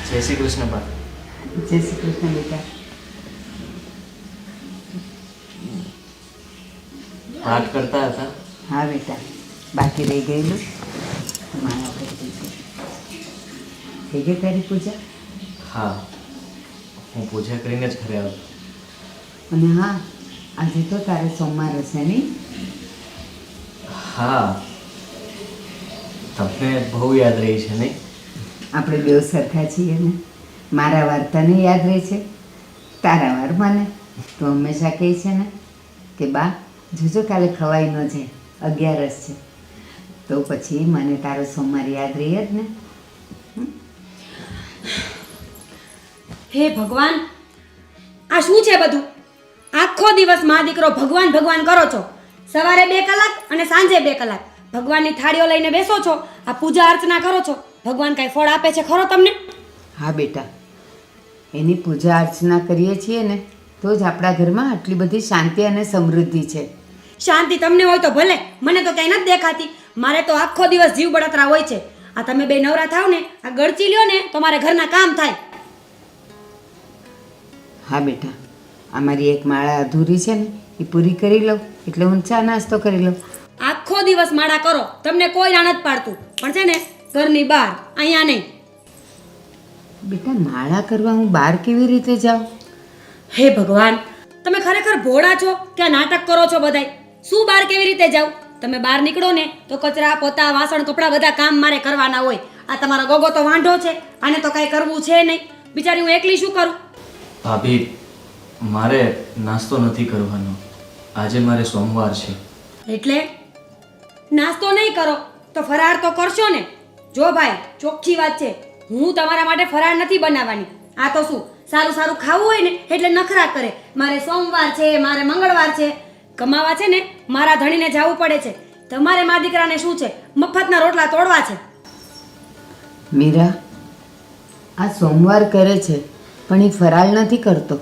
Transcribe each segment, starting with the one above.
જય શ્રી કૃષ્ણ બા. જય શ્રી કૃષ્ણ બેટા. પાઠ કરતા હતા. હા બેટા, બાકી રહી ગયેલું મારા કરી દીધું. થઈ ગઈ તારી પૂજા? હા, હું પૂજા કરીને જ ઘરે આવ્યો. અને હા, આજે તો તારે સોમવાર હશે નહીં? હા, તમને બહુ યાદ રહી છે નહીં? આપણે બેવ સરખા છીએ ને. મારા વાર તને યાદ રહે છે, તારા વાર મને. તો હંમેશા કહે છે ને કે બા જોજો કાલે ખવાઈ ન જાય, 11 છે. તો પછી મને તારો સોમવાર યાદ રહે જ ને. હે ભગવાન, આ શું છે બધું? આખો દિવસ માં દીકરો ભગવાન ભગવાન કરો છો. સવારે 2 કલાક અને સાંજે 2 કલાક ભગવાનની થાળીઓ લઈને બેસો છો, આ પૂજા અર્ચના કરો છો. ભગવાન કાંઈ ફળ આપે છે ખરો તમને? હા બેટા, એની પૂજા અર્ચના કરીએ છીએ ને તો જ આપણા ઘરમાં આટલી બધી શાંતિ અને સમૃદ્ધિ છે. શાંતિ તમને હોય તો ભલે, મને તો ક્યાંય નથી દેખાતી. મારે તો આખો દિવસ જીવ બળતરા હોય છે. આ તમે બે નવરા થાવ ને, આ ગળચી લ્યો ને તો મારે ઘરના કામ થાય. હા બેટા, અમારી એક માળા અધૂરી છે ને એ પૂરી કરી લઉં એટલે હું ચા નાસ્તો કરી લઉં. આખો દિવસ માળા કરો, તમને કોઈ ના નથી પાડતું, પણ છે ને ઘરની બહાર, અહીંયા નહીં. બેટા માળા કરવા હું બહાર કેવી રીતે જાઉં? હે ભગવાન, તમે ખરેખર ભોળા છો કે આ નાટક કરો છો બધાય? શું બહાર કેવી રીતે જાવ? તમે બહાર નીકળો ને તો કચરા પોતા વાસણ કપડાં બધા કામ મારે કરવાના હોય. આ તમારો ગોગો તો વાંઢો છે, આને તો કાંઈ કરવું છે નહીં. બિચારી હું એકલી શું કરું? ભાભી, મારે નાસ્તો નથી કરવાનો. આજે મારે સોમવાર છે. એટલે નાસ્તો નહીં કરો તો ફરાળ તો કરશો ને? જો ભાઈ, ચોખ્ખી વાત છે, હું તમારા માટે ફરાળ નથી બનાવવાની. આ તો શું, સારું સારું ખાવું હોય ને એટલે નખરા કરે. મારે સોમવાર છે, મારે મંગળવાર છે. કમાવા છે ને મારા ધણીને જવું પડે છે. તમારે મા દીકરાને શું છે, મફતના રોટલા તોડવા છે. મીરા, આ સોમવાર કરે છે પણ એ ફરાળ નથી કરતો,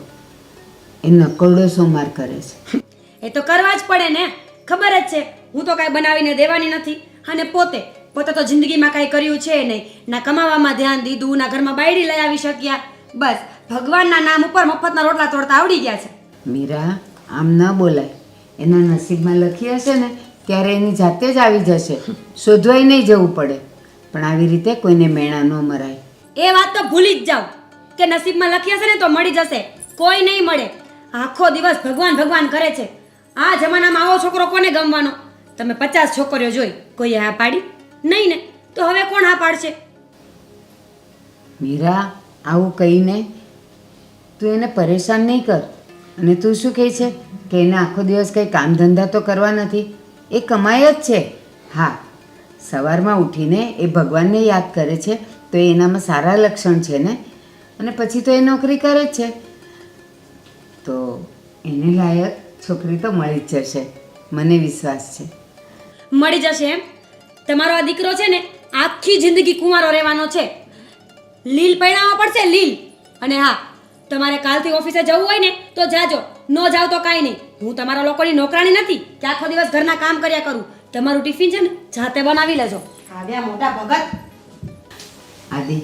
એ નકોરડો સોમવાર કરે છે. એ તો કરવા જ પડે ને, ખબર જ છે. હું તો કાંઈ બનાવીને દેવાની નથી. અને પોતે તો જિંદગીમાં કાંઈ કર્યું છે નહીં. ના કમાવામાં ધ્યાન દીધું, ના ઘરમાં બાયડી લઈ આવી શક્યા. બસ ભગવાનના નામ ઉપર મફતના રોટલા તોડતા આવડી ગયા છે. મીરા, આમ ન બોલાય. એના નસીબમાં લખી હશે ને ત્યારે એની જાતે જ આવી જશે, શોધવાય નહીં જવું પડે. પણ આવી રીતે કોઈને મેણા ન મરાય. એ વાત તો ભૂલી જ જાઓ કે નસીબમાં લખી હશે ને તો મળી જશે. કોઈ નહીં મળે. આખો દિવસ ભગવાન ભગવાન કરે છે. આ જમાનામાં આવો છોકરો કોને ગમવાનો? તમે 50 છોકરીઓ જોઈ, કોઈએ હા પાડી નહીં ને? તો હવે કોણ હા પાડશે? મીરા, આવું કહીને તું એને પરેશાન નહીં કર. અને તું શું કહે છે કે એને આખો દિવસ કંઈ કામ ધંધા તો કરવા નથી? એ કમાય જ છે. હા, સવારમાં ઉઠીને એ ભગવાનને યાદ કરે છે તો એ એનામાં સારા લક્ષણ છે ને. અને પછી તો એ નોકરી કરે જ છે, તો એને લાયક છોકરી તો મળી જ જશે, મને વિશ્વાસ છે. મળી જશે એમ? તમારો આ દીકરો છે ને આખી જિંદગી કુંવારો રહેવાનો છે. લીલ પૈણાવવા પડશે, લીલ. અને હા, તમારે કાલથી ઓફિસે જવું હોય ને તો જાજો, ન જાવ તો કાંઈ નહીં. હું તમારા લોકોની નોકરાણી નથી કે આખો દિવસ ઘરના કામ કર્યા કરું. તમારું ટિફિન છે ને જાતે બનાવી લેજો. આવ્યા મોટા ભગત. આદિ,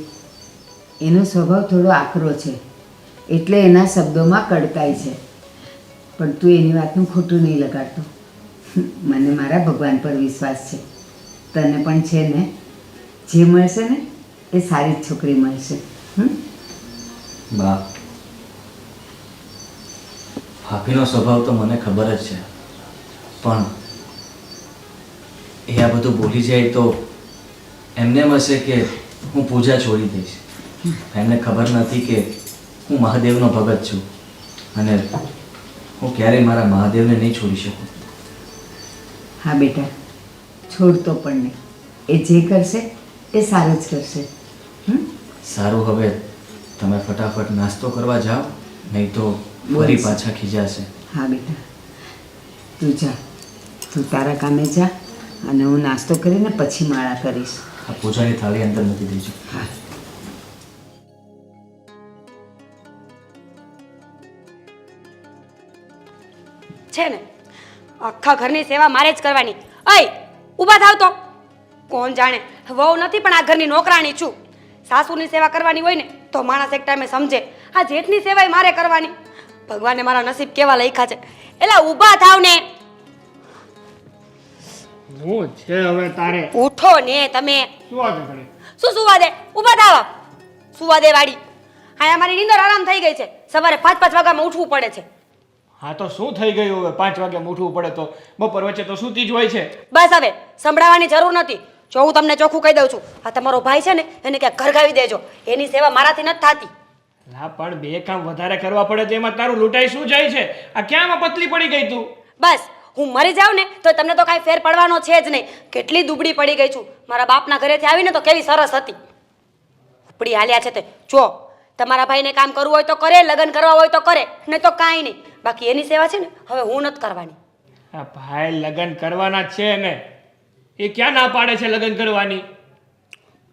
એનો સ્વભાવ થોડો આકરો છે એટલે એના શબ્દોમાં કડકાઈ છે. પણ તું એની વાતનું ખોટું નહીં લગાડતો. મને મારા ભગવાન પર વિશ્વાસ છે. તને પણ છે ને? જે મળશે ને એ સારી જ છોકરી મળશે. બા, ભાભીનો સ્વભાવ તો મને ખબર જ છે, પણ એ આ બધું ભૂલી જાય તો એમને એમ હશે કે હું પૂજા છોડી દઈશ. એમને ખબર નથી કે હું મહાદેવનો ભગત છું અને હું ક્યારેય મારા મહાદેવને નહીં છોડી શકું. હા બેટા, છોડતો પણ નહીં. એ જે કરશે એ સારું જ કરશે. સારું, હવે તમે ફટાફટ નાસ્તો કરવા જાઓ, નહીં તો ફરી પાછા ખીજાશે. હા બેટા, તું જા, તું તારા કામે જા અને હું નાસ્તો કરીને પછી માળા કરીશ. આ પૂજાની થાળી અંદર મૂકી દેજો. હા. છે ને આખા ઘરની સેવા મારે જ કરવાની. અય ઊભા થાવ તો. કોણ જાણે, વહુ નથી પણ આ ઘરની નોકરાણી છું. સાસુની સેવા કરવાની હોય ને તો માણસ એક ટાઈમે સમજે આ જેઠની સેવાય મારે કરવાની. ભગવાને મારા નસીબ કેવા લખ્યા છે. એલા ઊભા થાવ ને. હું છે હવે તારે ઉઠો ને તમે. શું આજે ઘડી શું સુવા દે? ઊભા થાવ. સુવા દે વાડી. હા મારી નીંદર આરામ થઈ ગઈ છે. સવારે 5-5 વાગ્યામાં ઉઠવું પડે છે. હા તો શું થઈ ગયું હવે 5 વાગે ઉઠવું પડે તો બપોર વચ્ચે તો સૂતી જ હોય છે. બસ હવે સંભળાવવાની જરૂર નથી. જો હું તમને ચોખ્ખું કહી દઉં છું, આ તમારો ભાઈ છે ને એને ક્યાંક ઘરગાવી દેજો. એની સેવા મારાથી નથી થતી. હા પણ બે કામ વધારે કરવા પડે તો એમાં તારું લૂંટાઈ શું જાય છે? આ ક્યાંમાં પતલી પડી ગઈ તું? બસ હું મરી જાઉં ને તો તમને તો કાંઈ ફેર પડવાનો છે જ નહીં. કેટલી દુબળી પડી ગઈ છું. મારા બાપના ઘરેથી આવીને તો કેવી સરસ હતી. ઉપડી હાલ્યા છે તે. જો તમારા ભાઈને કામ કરવું હોય તો કરે, લગ્ન કરવા હોય તો કરે, નહીં તો કાંઈ નહીં. બાકી એની સેવા છે ને હવે હું નથી કરવાની. આ ભાઈ લગ્ન કરવાના જ છે ને, એ ક્યાં ના પાડે છે લગ્ન કરવાની?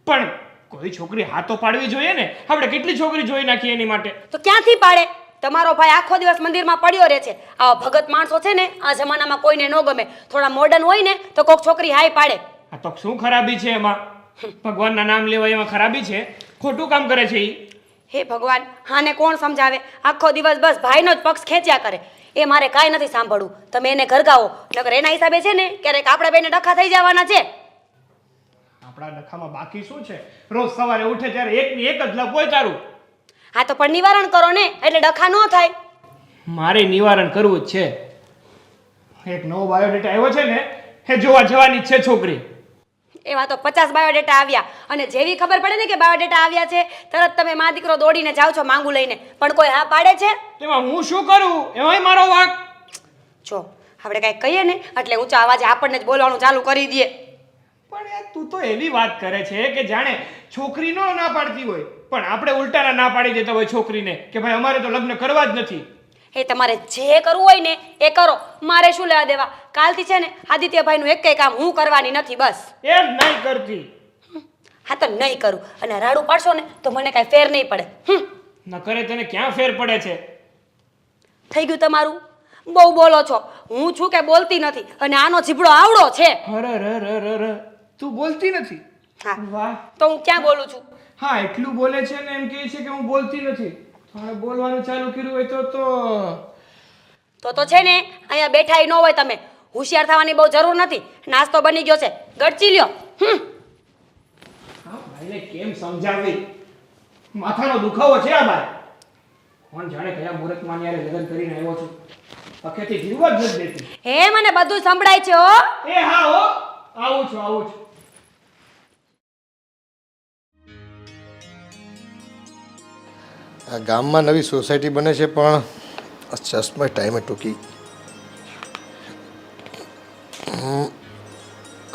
પણ કોઈ છોકરી હાથો પાડવી જોઈએ ને. આપણે કેટલી છોકરી જોઈ નાખી એની માટે. તો ક્યાંથી પાડે? તમારો ભાઈ આખો દિવસ મંદિરમાં પડ્યો રહે છે. આવા ભગત માણસો છે ને આ જમાનામાં કોઈને ન ગમે. થોડા મોડર્ન હોય ને તો કોઈક છોકરી હાય પાડે. આ તો શું ખરાબી છે એમાં? ભગવાનના નામ લેવા એમાં ખરાબી છે? ખોટું કામ કરે છે એ. હે ભગવાન, હાને કોણ સમજાવે? આખો દિવસ બસ ભાઈનો જ પક્ષ ખેંચ્યા કરે. એ મારે કાંઈ નથી સાંભળવું. તમે એને ઘરગાવો. નકર એના હિસાબે છે ને ક્યારેક આપણે બેને ડખા થઈ જવાના છે. આપણા ડખામાં બાકી શું છે? રોજ સવારે ઉઠે ત્યારે એકની એક જ લપ હોય તારું. હા તો પણ નિવારણ કરો ને એટલે ડખા ન થાય. મારે નિવારણ કરવું જ છે. એક નવો બાયોડેટા આવ્યો છે ને એ જોવા જવાની જ છે છોકરી. એવા તો 50 બાયોડેટા આવ્યા અને જેવી ખબર પડે ને કે બાયોડેટા આવ્યા છે તરત તમે મા દીકરો દોડીને જાઓ છો માંગુ લઈને. પણ કોઈ હા પાડે છે? તેમાં હું શું કરું? એમાંય મારો વાંક. જો આપણે કાંઈ કહીએ ને એટલે ઊંચા અવાજે આપણને જ બોલવાનું ચાલુ કરી દે. પણ યાર તું તો એવી વાત કરે છે કે જાણે છોકરી નો ના પાડતી હોય, પણ આપણે ઉલટાના ના પાડી દેતા હોય છોકરીને કે ભાઈ અમારે તો લગ્ન કરવા જ નથી. એ તમારે જે કરવું હોય ને એ કરો. મારે શું લેવા દેવા? કાલથી છે ને આદિત્યભાઈનું એક કામ હું કરવાની નથી. બસ એમ નહીં કરતી. હા તો નહીં કરું. અને રાડું પાડશો ને તો મને કાંઈ ફેર નહીં પડે. ન કરે તને ક્યાં ફેર પડે છે? થઈ ગયું તમારું? બહુ બોલો છો. હું છું કે બોલતી નથી અને આનો જીભડો આવડો છે. અરે તું બોલતી નથી? હા વાહ. તો હું ક્યાં બોલું છું? હા એટલું બોલે છે ને એમ કહે છે કે હું બોલતી નથી. હવે બોલવાનું ચાલુ કર્યું હોય તો છે ને અહીંયા બેઠા ન હોય તમે. હોશિયાર થવાની બહુ જરૂર નથી. નાસ્તો બની ગયો છે, ગળચી લ્યો. હા ભાઈને કેમ સમજાવી? માથાનો દુખાવો છે આ ભાઈ. કોણ જાણે કયા મુહૂર્તમાં યારે લગ્ન કરીને આવ્યો છું. અખેથી જીવવા જ નથી દેતી. હે મને બધું સંભળાય છે હો. એ હા હો, આવું છું. આ ગામમાં નવી સોસાયટી બને છે પણ ચશ્મા ટાઈમે ટૂંકી.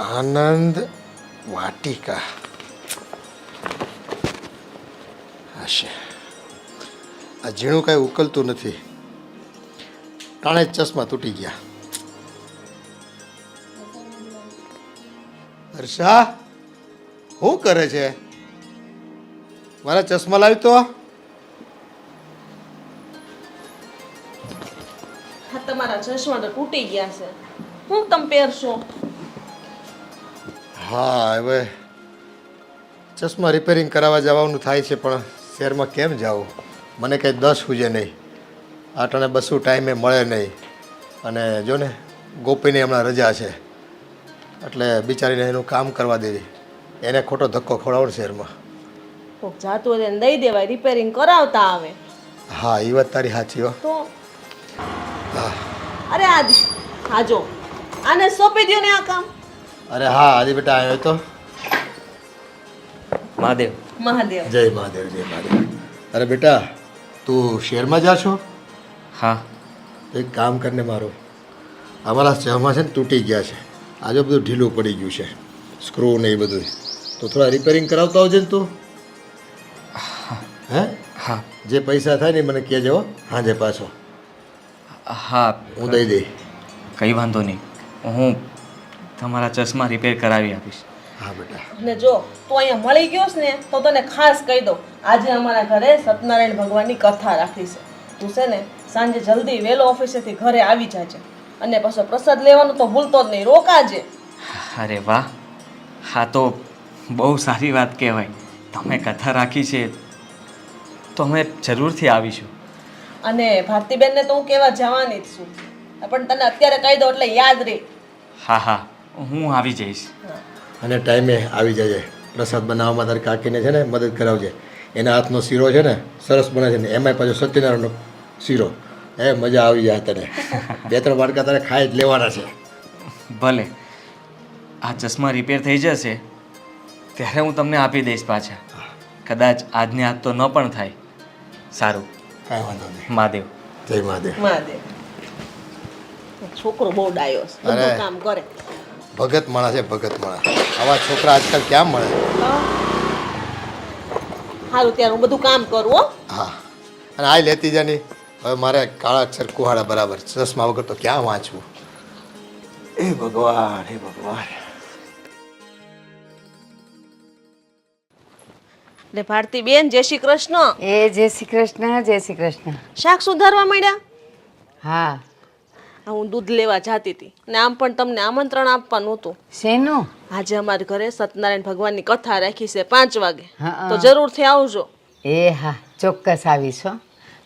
આનંદ વાટિકા હશે. આ ઝીણું કાંઈ ઉકલતું નથી. ટાણે જ ચશ્મા તૂટી ગયા. હર્ષા શું કરે છે? મારા ચશ્મા લાવી તો. તમારા ચશ્મા તો તૂટી ગયા છે. હું તમે પહેરશો? હા હવે ચશ્મા રિપેરિંગ કરાવવા જવાનું થાય છે પણ શહેરમાં કેમ જાવું? મને કંઈ 10 સૂજે નહીં. આટાને બસું ટાઈમે મળે નહીં. અને જો ને ગોપીની હમણાં રજા છે એટલે બિચારીને એનું કામ કરવા દેવી. એને ખોટો ધક્કો ખવડાવો શહેરમાં. કોક જાતું હોય એને દઈ દેવાય, રિપેરિંગ કરાવતા આવે. હા એ વાત તારી સાચી હો. તો અરે હા જો આને સોંપી દો ને આ કામ. અરે હા આદિ બેટા આવ્યો તો. મહાદેવ. મહાદેવ. જય મહાદેવ, જય મહાદેવ. અરે બેટા તું શહેરમાં જા છો? હા. એક કામ કરીને મારો અમારા ચહમાં છે ને તૂટી ગયા છે. આજે બધું ઢીલું પડી ગયું છે, સ્ક્રૂ ને એ બધું. તો થોડા રિપેરિંગ કરાવતા આવજે ને તું. હે? હા. જે પૈસા થાય ને મને કહેજો હાજે પાછો. હા હું દઈ દઈ. કંઈ વાંધો નહીં. હું તમારા ચશ્મા રિપેર કરાવી આપીશ. હા બેટા. ને જો તું અહીંયા મળી ગયો છે ને તો તને ખાસ કહી દઉં, આજે અમારા ઘરે સત્યનારાયણ ભગવાનની કથા રાખી છે. તું છે ને સાંજે જલ્દી વહેલો ઓફિસેથી ઘરે આવી જાજે અને પાછો પ્રસાદ લેવાનું તો ભૂલતો જ નહીં, રોકાજે. અરે વાહ, હા તો બહુ સારી વાત કહેવાય. તમે કથા રાખી છે તો અમે જરૂરથી આવીશું. અને ભારતીબેનને તો હું કહેવા જવાની જ છું, પણ તને અત્યારે કહી દો એટલે યાદ રહે. હા હા, હું આવી જઈશ. અને ટાઈમે આવી જજે. પ્રસાદ બનાવવામાં તારી કાકીને છે ને મદદ કરાવજે. એના હાથનો શીરો છે ને સરસ બને છે ને એમાંય પાછો સત્યનારાયણનો શીરો. મજા આવી જાય તને. 2-3 વાટકા તારે ખાઈ જ લેવાના છે. ભલે, આ ચશ્મા રિપેર થઈ જશે ત્યારે હું તમને આપી દઈશ પાછા. કદાચ આજની આજ તો ન પણ થાય. સારું, કાંઈ વાંધો નહીં. મહાદેવ. જય મહાદેવ. મહાદેવ. છોકરો બહુ ડાયો છે, બધું અરે. કામ કરે. ભગત માણસ છે, ભગત માણસ. આવા છોકરા આજકાલ ક્યાં મળે? સારું ત્યારે હું બધું કામ કરું હો. હા, અને આ લેતી જાની. હવે મારે કાળા અક્ષર કુહાડા બરાબર, ચશ્મા વગર તો ક્યાં વાંચવું? હે ભગવાન, હે ભગવાન. ને ભારતીબેન જય શ્રી કૃષ્ણ. એ જય શ્રી કૃષ્ણ, જય શ્રી કૃષ્ણ. શાક સુધારવા માંડ્યા? હા, હું દૂધ લેવા જાતી હતી ને આમ પણ તમને આમંત્રણ આપવાનું હતું. શેનું? આજે અમારા ઘરે સત્યનારાયણ ભગવાનની કથા રાખી છે 5 વાગે, હા. તો જરૂરથી આવજો. એ હા, ચોક્કસ આવીશ હો.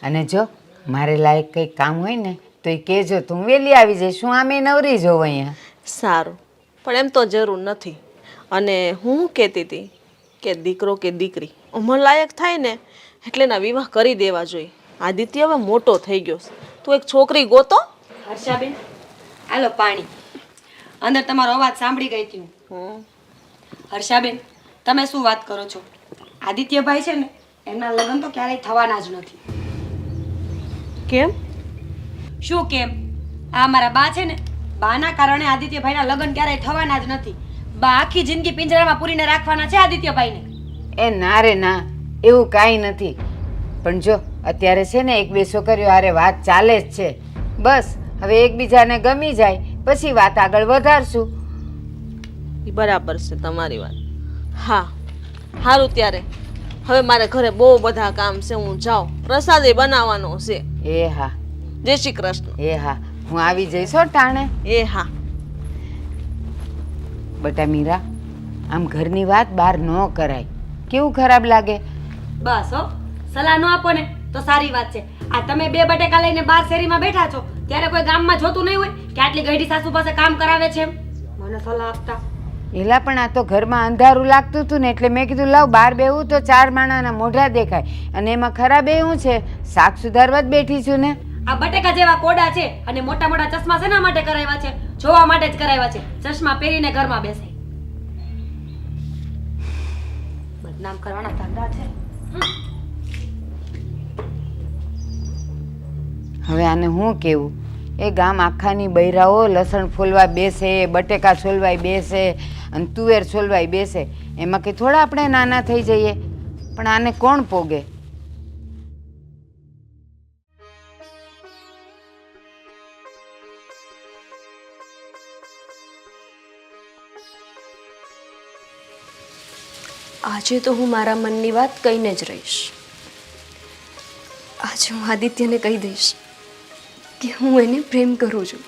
અને જો મારે લાયક કંઈક કામ હોય ને તો એ કહેજો, તું વહેલી આવી જઈશ. હું આમે નવરી જોઉં અહીંયા. સારું, પણ એમ તો જરૂર નથી. અને હું કહેતી હતી કે દીકરો કે દીકરી ઉંમર લાયક થાય ને એટલે એના વિવાહ કરી દેવા જોઈએ. આદિત્ય હવે મોટો થઈ ગયો છે, તું એક છોકરી ગોતો. હર્ષાબેન, હાલો પાણી. અંદર તમારો અવાજ સાંભળી ગઈ હતી હું. હર્ષાબેન, તમે શું વાત કરો છો? આદિત્યભાઈ છે ને એમના લગ્ન તો ક્યારેય થવાના જ નથી. કેમ? શું કેમ? આ મારા બા છે ને, બાના કારણે આદિત્યભાઈના લગ્ન ક્યારેય થવાના જ નથી. બા આખી જિંદગી પિંજરામાં પૂરીને રાખવાના છે આદિત્યભાઈને. એ ના રે ના, એવું કાંઈ નથી. પણ જો અત્યારે છે ને 1-2 છોકરીઓ હારે વાત ચાલે જ છે. બસ હવે એકબીજાને ગમી જાય પછી વાત આગળ વધારશું. એ બરાબર છે તમારી વાત. હા, સારું ત્યારે હવે મારે ઘરે બહુ બધા કામ છે, હું જાઉં. પ્રસાદે બનાવવાનો છે. એ હા, જય શ્રી કૃષ્ણ. એ હા, હું આવી જઈશ હો ટાણે. એ હા. બટા મીરા, આમ ઘરની વાત બહાર ન કરાય. કેવું ખરાબ લાગે? બસ હો, સલાહ ન આપો ને તો સારી વાત છે. આ તમે 2 બટેકા લઈને બહાર શેરીમાં બેઠા છો ત્યારે કોઈ ગામમાં જોતું નહીં હોય કે આટલી ગઈઢી સાસુ પાસે કામ કરાવે છે એમ? મને સલાહ આપતા. એલા પણ આ તો ઘરમાં અંધારું લાગતું હતું ને એટલે મેં કીધું લાવ બહાર બેહું તો 4 માણાના મોઢા દેખાય. અને એમાં ખરાબ એવું છે, શાક સુધારવા જ બેઠી છું ને. આ બટેકા જેવા કોડા છે અને મોટા મોટા ચશ્મા શેના માટે કરાવ્યા છે? જોવા માટે જ કરાવ્યા છે. ચશ્મા પહેરીને ઘરમાં બેસે. બદનામ કરવાના ધંધા છે. હવે આને હું કેવું? એ ગામ આખાની બૈરાઓ લસણ ફોલવા બેસે, બટેકા છોલવાય બેસે અને તુવેર છોલવાય બેસે. એમાં કે થોડા આપણે નાના થઈ જઈએ? પણ આને કોણ પોગે? આજે તો હું મારા મનની વાત કહીને જ રહીશ. આજે હું આદિત્યને કહી દઈશ કે હું એને પ્રેમ કરું છું.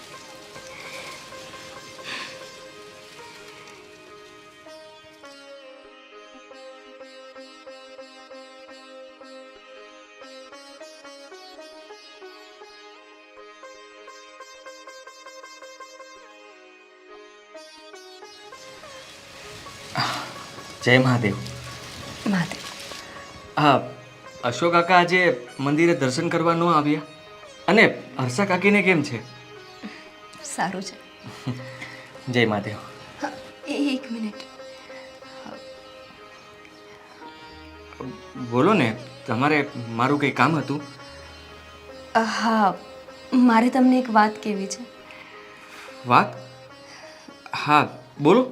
જય મહાદેવ. મહાદેવ. હા, અશોક કાકા આજે મંદિરે દર્શન કરવા ન આવ્યા? અને હર્ષા કાકીને કેમ છે? સારું છે. જય મહાદેવ. એક મિનિટ. બોલો ને, તમારે મારું કંઈ કામ હતું? હા, મારે તમને એક વાત કહેવી છે. વાત? હા, બોલો.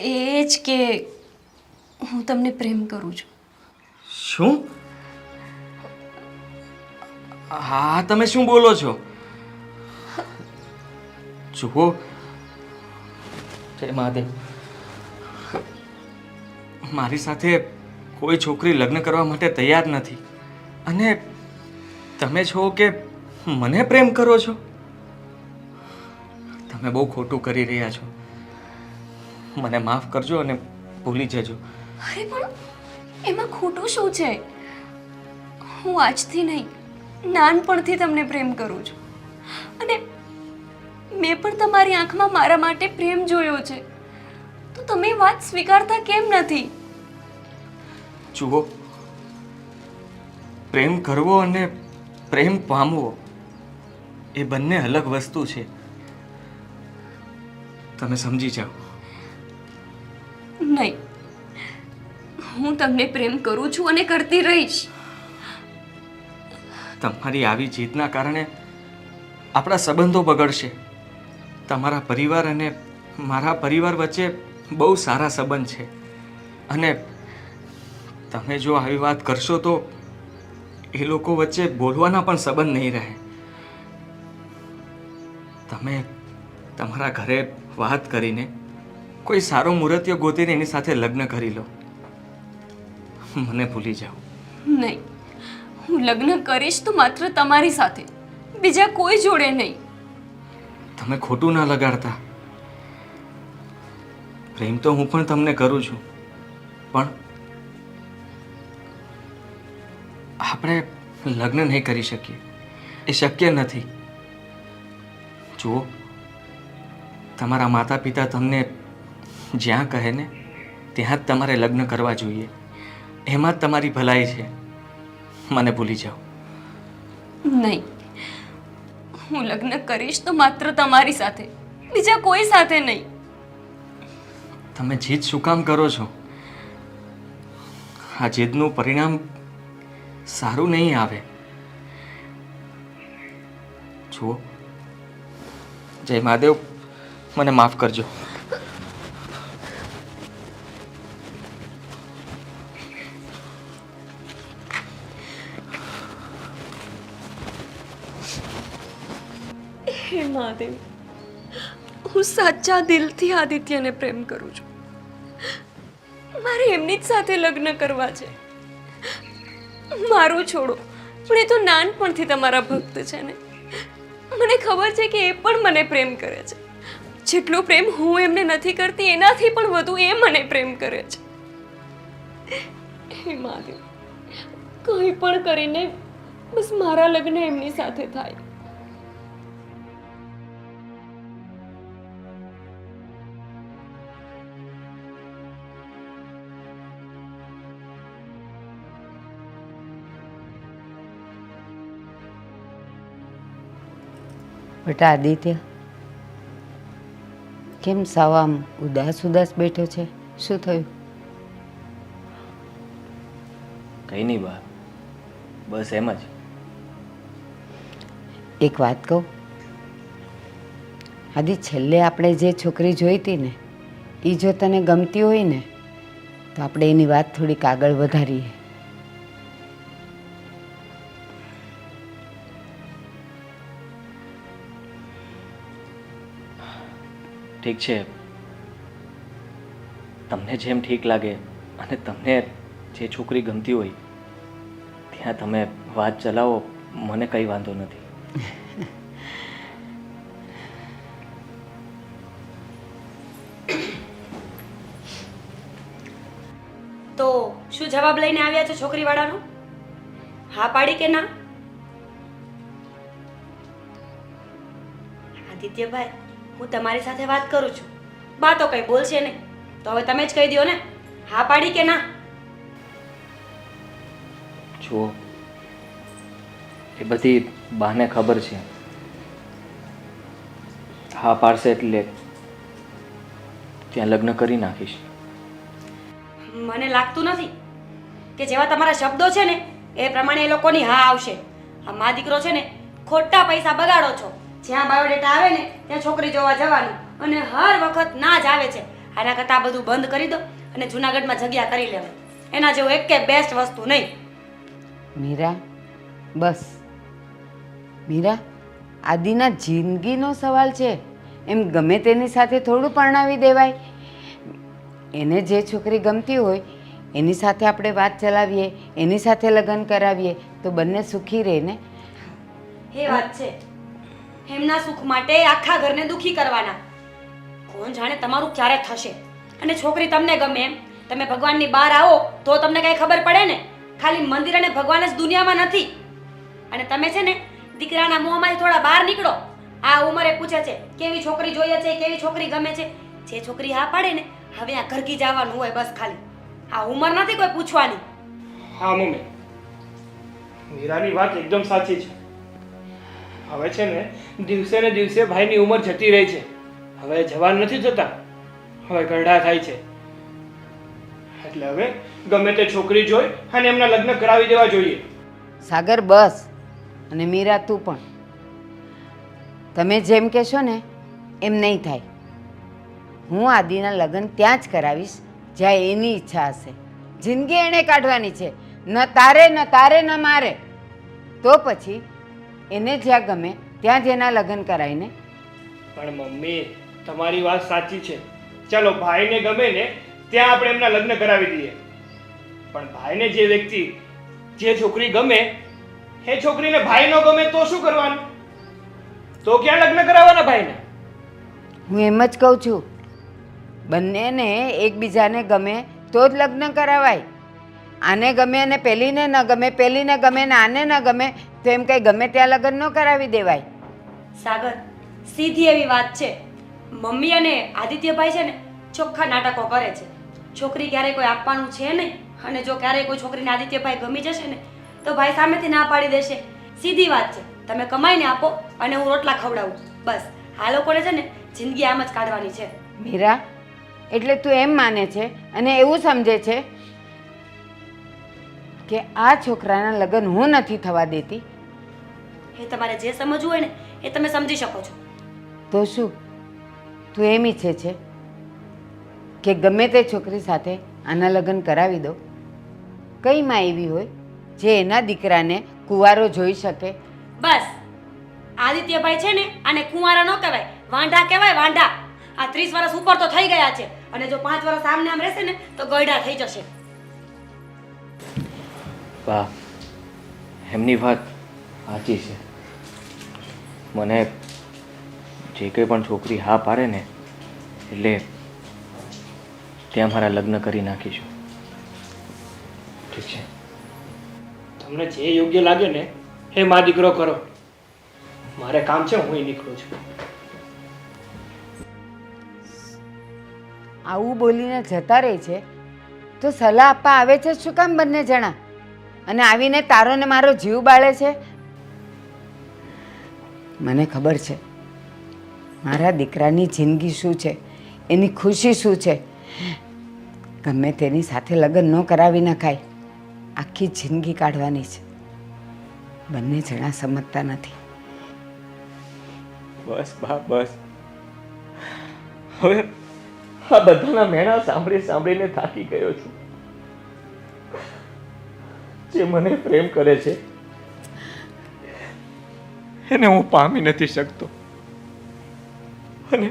એ જ કે હું તમને પ્રેમ કરું છું. શું? હા, તમે શું બોલો છો? જુઓ, જય મહાદેવ, મારી સાથે કોઈ છોકરી લગ્ન કરવા માટે તૈયાર નથી અને તમે છો કે મને પ્રેમ કરો છો? તમે બહુ ખોટું કરી રહ્યા છો. મને માફ કરજો અને ભૂલી જજો. અરે પણ એમાં ખોટું શું છે? હું આજથી નહીં, નાનપણથી તમને પ્રેમ કરું છું અને મેં પણ તમારી આંખમાં મારા માટે પ્રેમ જોયો છે. તો તમે વાત સ્વીકારતા કેમ નથી? જુઓ, પ્રેમ કરવો અને પ્રેમ પામવો એ બંને અલગ વસ્તુ છે. તમે સમજી જાઓ. નહીં, હું તમને પ્રેમ કરું છું અને કરતી રહીશ. તમારી આવી જીતના કારણે આપણા સંબંધો બગડશે. તમારા પરિવાર અને મારા પરિવાર વચ્ચે બહુ સારા સંબંધ છે અને તમે જો આવી વાત કરશો તો એ લોકો વચ્ચે બોલવાના પણ સંબંધ નહીં રહે. તમે તમારા ઘરે વાત કરીને કોઈ સારો મુહૂર્તિયો ગોતીને એની સાથે લગ્ન કરી લો. મને ભૂલી જાઓ. નહીં, હું લગ્ન કરીશ તો માત્ર તમારી સાથે, બીજા કોઈ જોડે નહીં. તમે ખોટું ના લગાડતા. પ્રેમ તો હું પણ તમને કરું છું, પણ આપણે લગ્ન નહીં કરી શકીએ. એ શક્ય નથી. જુઓ, તમારા માતા પિતા તમને જ્યાં કહે ને ત્યાં જ તમારે લગ્ન કરવા જોઈએ. એમાં જ તમારી ભલાઈ છે. મને ભૂલી જાઓ. નહીં, હું લગ્ન કરીશ તો માત્ર તમારી સાથે, બીજા કોઈ સાથે નહીં. તમે જીદ શું કામ કરો છો? આ જીદનું પરિણામ સારું નહીં આવે. જુઓ, જય મહાદેવ, મને માફ કરજો. હે મહાદેવ, હું સાચા દિલથી આદિત્યને પ્રેમ કરું છું. મારે એમની જ સાથે લગ્ન કરવા છે. મારું છોડો, પણ એ તો નાનપણથી તમારા ભક્ત છે ને. મને ખબર છે કે એ પણ મને પ્રેમ કરે છે. જેટલો પ્રેમ હું એમને નથી કરતી એનાથી પણ વધુ એ મને પ્રેમ કરે છે. હે મહાદેવ, કંઈ પણ કરીને બસ મારા લગ્ન એમની સાથે થાય. બેટા આદિત્ય, કેમ સાવ આમ ઉદાસ ઉદાસ બેઠો છે? શું થયું? કંઈ નહીં બા, બસ એમ જ. એક વાત કહું, આદિ, છેલ્લે આપણે જે છોકરી જોઈ હતી ને એ જો તને ગમતી હોય ને તો આપણે એની વાત થોડીક આગળ વધારીએ. ઠીક છે, તમને જેમ ઠીક લાગે અને તમને જે છોકરી ગમતી હોય ત્યાં તમે વાત ચલાવો, મને કંઈ વાંધો નથી. તો શું જવાબ લઈને આવ્યા છો છોકરીવાળાનો? હા પાડી કે ના? આદિત્યભાઈ, હું તમારી સાથે વાત કરું છું. બા તો કંઈ બોલશે નહીં, તો હવે તમે જ કહી દો ને, હા પાડી કે ના? જુઓ, એ બધી બાને ખબર છે. હા પાડશે એટલે ત્યાં લગ્ન કરી નાખીશ. મને લાગતું નથી કે જેવા તમારા શબ્દો છે ને એ પ્રમાણે એ લોકોની હા આવશે. આ મા દીકરો છે ને ખોટા પૈસા બગાડો છો. જ્યાં બાયોડેટા આવે ને ત્યાં છોકરી જોવા જવાનું અને હર વખત ના જ આવે છે. આના કરતાં આ બધું બંધ કરી દો અને જુનાગઢમાં જગ્યા કરી લેવાય. એના જેવું એક કે બેસ્ટ વસ્તુ નહીં. મીરા, બસ મીરા, આદિના જિંદગીનો સવાલ છે. એમ ગમે તેની સાથે થોડું પરણાવી દેવાય. એને જે છોકરી ગમતી હોય એની સાથે આપણે વાત ચલાવીએ, એની સાથે લગ્ન કરાવીએ તો બંને સુખી રહે ને. એ વાત છે, એમના સુખ માટે આખા ઘરને દુખી કરવાના. કોણ જાણે તમારું ક્યારે થશે. અને છોકરી તમને ગમે એમ તમે ભગવાનની બહાર આવો તો તમને કઈ ખબર પડે ને. ખાલી મંદિર અને ભગવાન જ દુનિયામાં નથી. અને તમે છે ને દીકરાના મોંમાંથી થોડા બહાર નીકળો. આ ઉંમરે પૂછે છે કેવી છોકરી જોઈએ છે, કેવી છોકરી ગમે છે. જે છોકરી હા પાડે ને હવે આ ઘરકી જવાનું હોય બસ ખાલી. આ ઉંમર નથી કોઈ પૂછવાની. હા મમ્મી, મીરાની વાત એકદમ સાચી છે. હવે છે ને દિવસે ને દિવસે ભાઈની ઉંમર જતી રહી છે. હવે જવાન નથી થતા, હવે ગરડા થાય છે. એટલે હવે ગમે તે છોકરી જોઈ અને એમના લગ્ન કરાવી દેવા જોઈએ. સાગર બસ. અને મીરા તું પણ. તમે જેમ કહેશો ને એમ નહીં થાય. હું આદિના લગ્ન ત્યાં જ કરાવીશ જ્યાં એની ઈચ્છા હશે. જિંદગી એણે કાઢવાની છે, ન તારે ન મારે. તો પછી એને જ્યાં ગમે ત્યાં જ એના લગ્ન કરાવીને. પણ મમ્મી તમારી વાત સાચી છે. ચાલો ભાઈને ગમે ને ત્યાં આપણે એમના લગ્ન કરાવી દઈએ. પણ ભાઈને જે વ્યક્તિ, જે છોકરી ગમે એ છોકરીને ભાઈ ન ગમે તો શું કરવાનું? તો ક્યાં લગ્ન કરાવવાના ભાઈને? હું એમ જ કહું છું, બંનેને એકબીજાને ગમે તો જ લગ્ન કરાવાય. આને ગમે અને પેલીને ન ગમે, પેલીને ગમે ને આને ન ગમે તો એમ કંઈ ગમે ત્યાં લગ્ન ન કરાવી દેવાય. સાગર, સીધી એવી વાત છે. મમ્મી અને આદિત્યભાઈ છે ને ચોખ્ખા નાટકો કરે છે. છોકરી ક્યારેય કોઈ આપવાનું છે નહીં. અને જો ક્યારેય કોઈ છોકરીને આદિત્યભાઈ ગમી જશે ને તો ભાઈ સામેથી ના પાડી દેશે. સીધી વાત છે. તમે કમાઈને આપો અને હું રોટલા ખવડાવું. બસ આ લોકોને છે ને જિંદગી આમ જ કાઢવાની છે. મીરા, એટલે તું એમ માને છે અને એવું સમજે છે કે આ છોકરાના લગ્ન હું નથી થવા દેતી? એ તમારે જે સમજવું હોય ને એ તમે સમજી શકો છો. તો શું તું એમ ઈચ્છે છે કે ગમે તે છોકરી સાથે આના લગ્ન કરાવી દો? કઈ માં એવી હોય જે એના દીકરાને કુંવારો જોઈ શકે? બસ આદિત્યભાઈ છે ને આને કુંવારા ન કહેવાય, વાંઢા કહેવાય, વાંઢા. આ 30 વર્ષ ઉપર તો થઈ ગયા છે અને જો 5 વર્ષ આમને આમ રહેશે ને તો ગયડા થઈ જશે. બા, એમની વાત સાચી છે. મને જે કંઈ પણ છોકરી હા પાડે ને એટલે ત્યાં મારા લગ્ન કરી નાખીશું. ઠીક છે? તમને જે યોગ્ય લાગે ને એ મા દીકરો કરો. મારે કામ છે, હું નીકળું છું. આવું બોલીને જતા રહે છે તો સલાહ આપવા આવે છે શું કામ બંને જણા? અને આવીને તારો ને મારો જીવ બાળે છે. મને ખબર છે મારા દીકરાની જિંદગી શું છે, એની ખુશી શું છે. ગમે તેની સાથે લગ્ન ન કરાવી નખાય. આખી જિંદગી કાઢવાની છે. બંને જણા સમજતા નથી. બસ બા, બસ. હવે આ બધાના મેણા સાંભળીને થાકી ગયો છું. જે મને પ્રેમ કરે છે એને હું પામી નથી શકતો. અને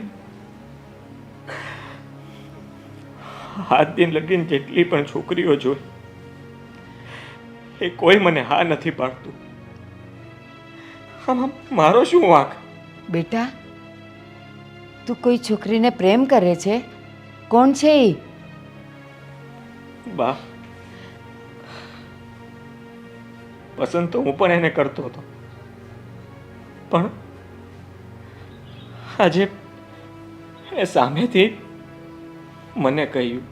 આજ દિન લગીન જેટલી પણ છોકરીઓ જોઈ એ કોઈ મને હા નથી પાડતું. આમાં મારો શું વાંક? બેટા, તું કોઈ છોકરીને પ્રેમ કરે છે? કોણ છે એ? બા, પસંદ તો હું પણ એને કરતો હતો, પણ આજે એ સામેથી મને કહ્યું,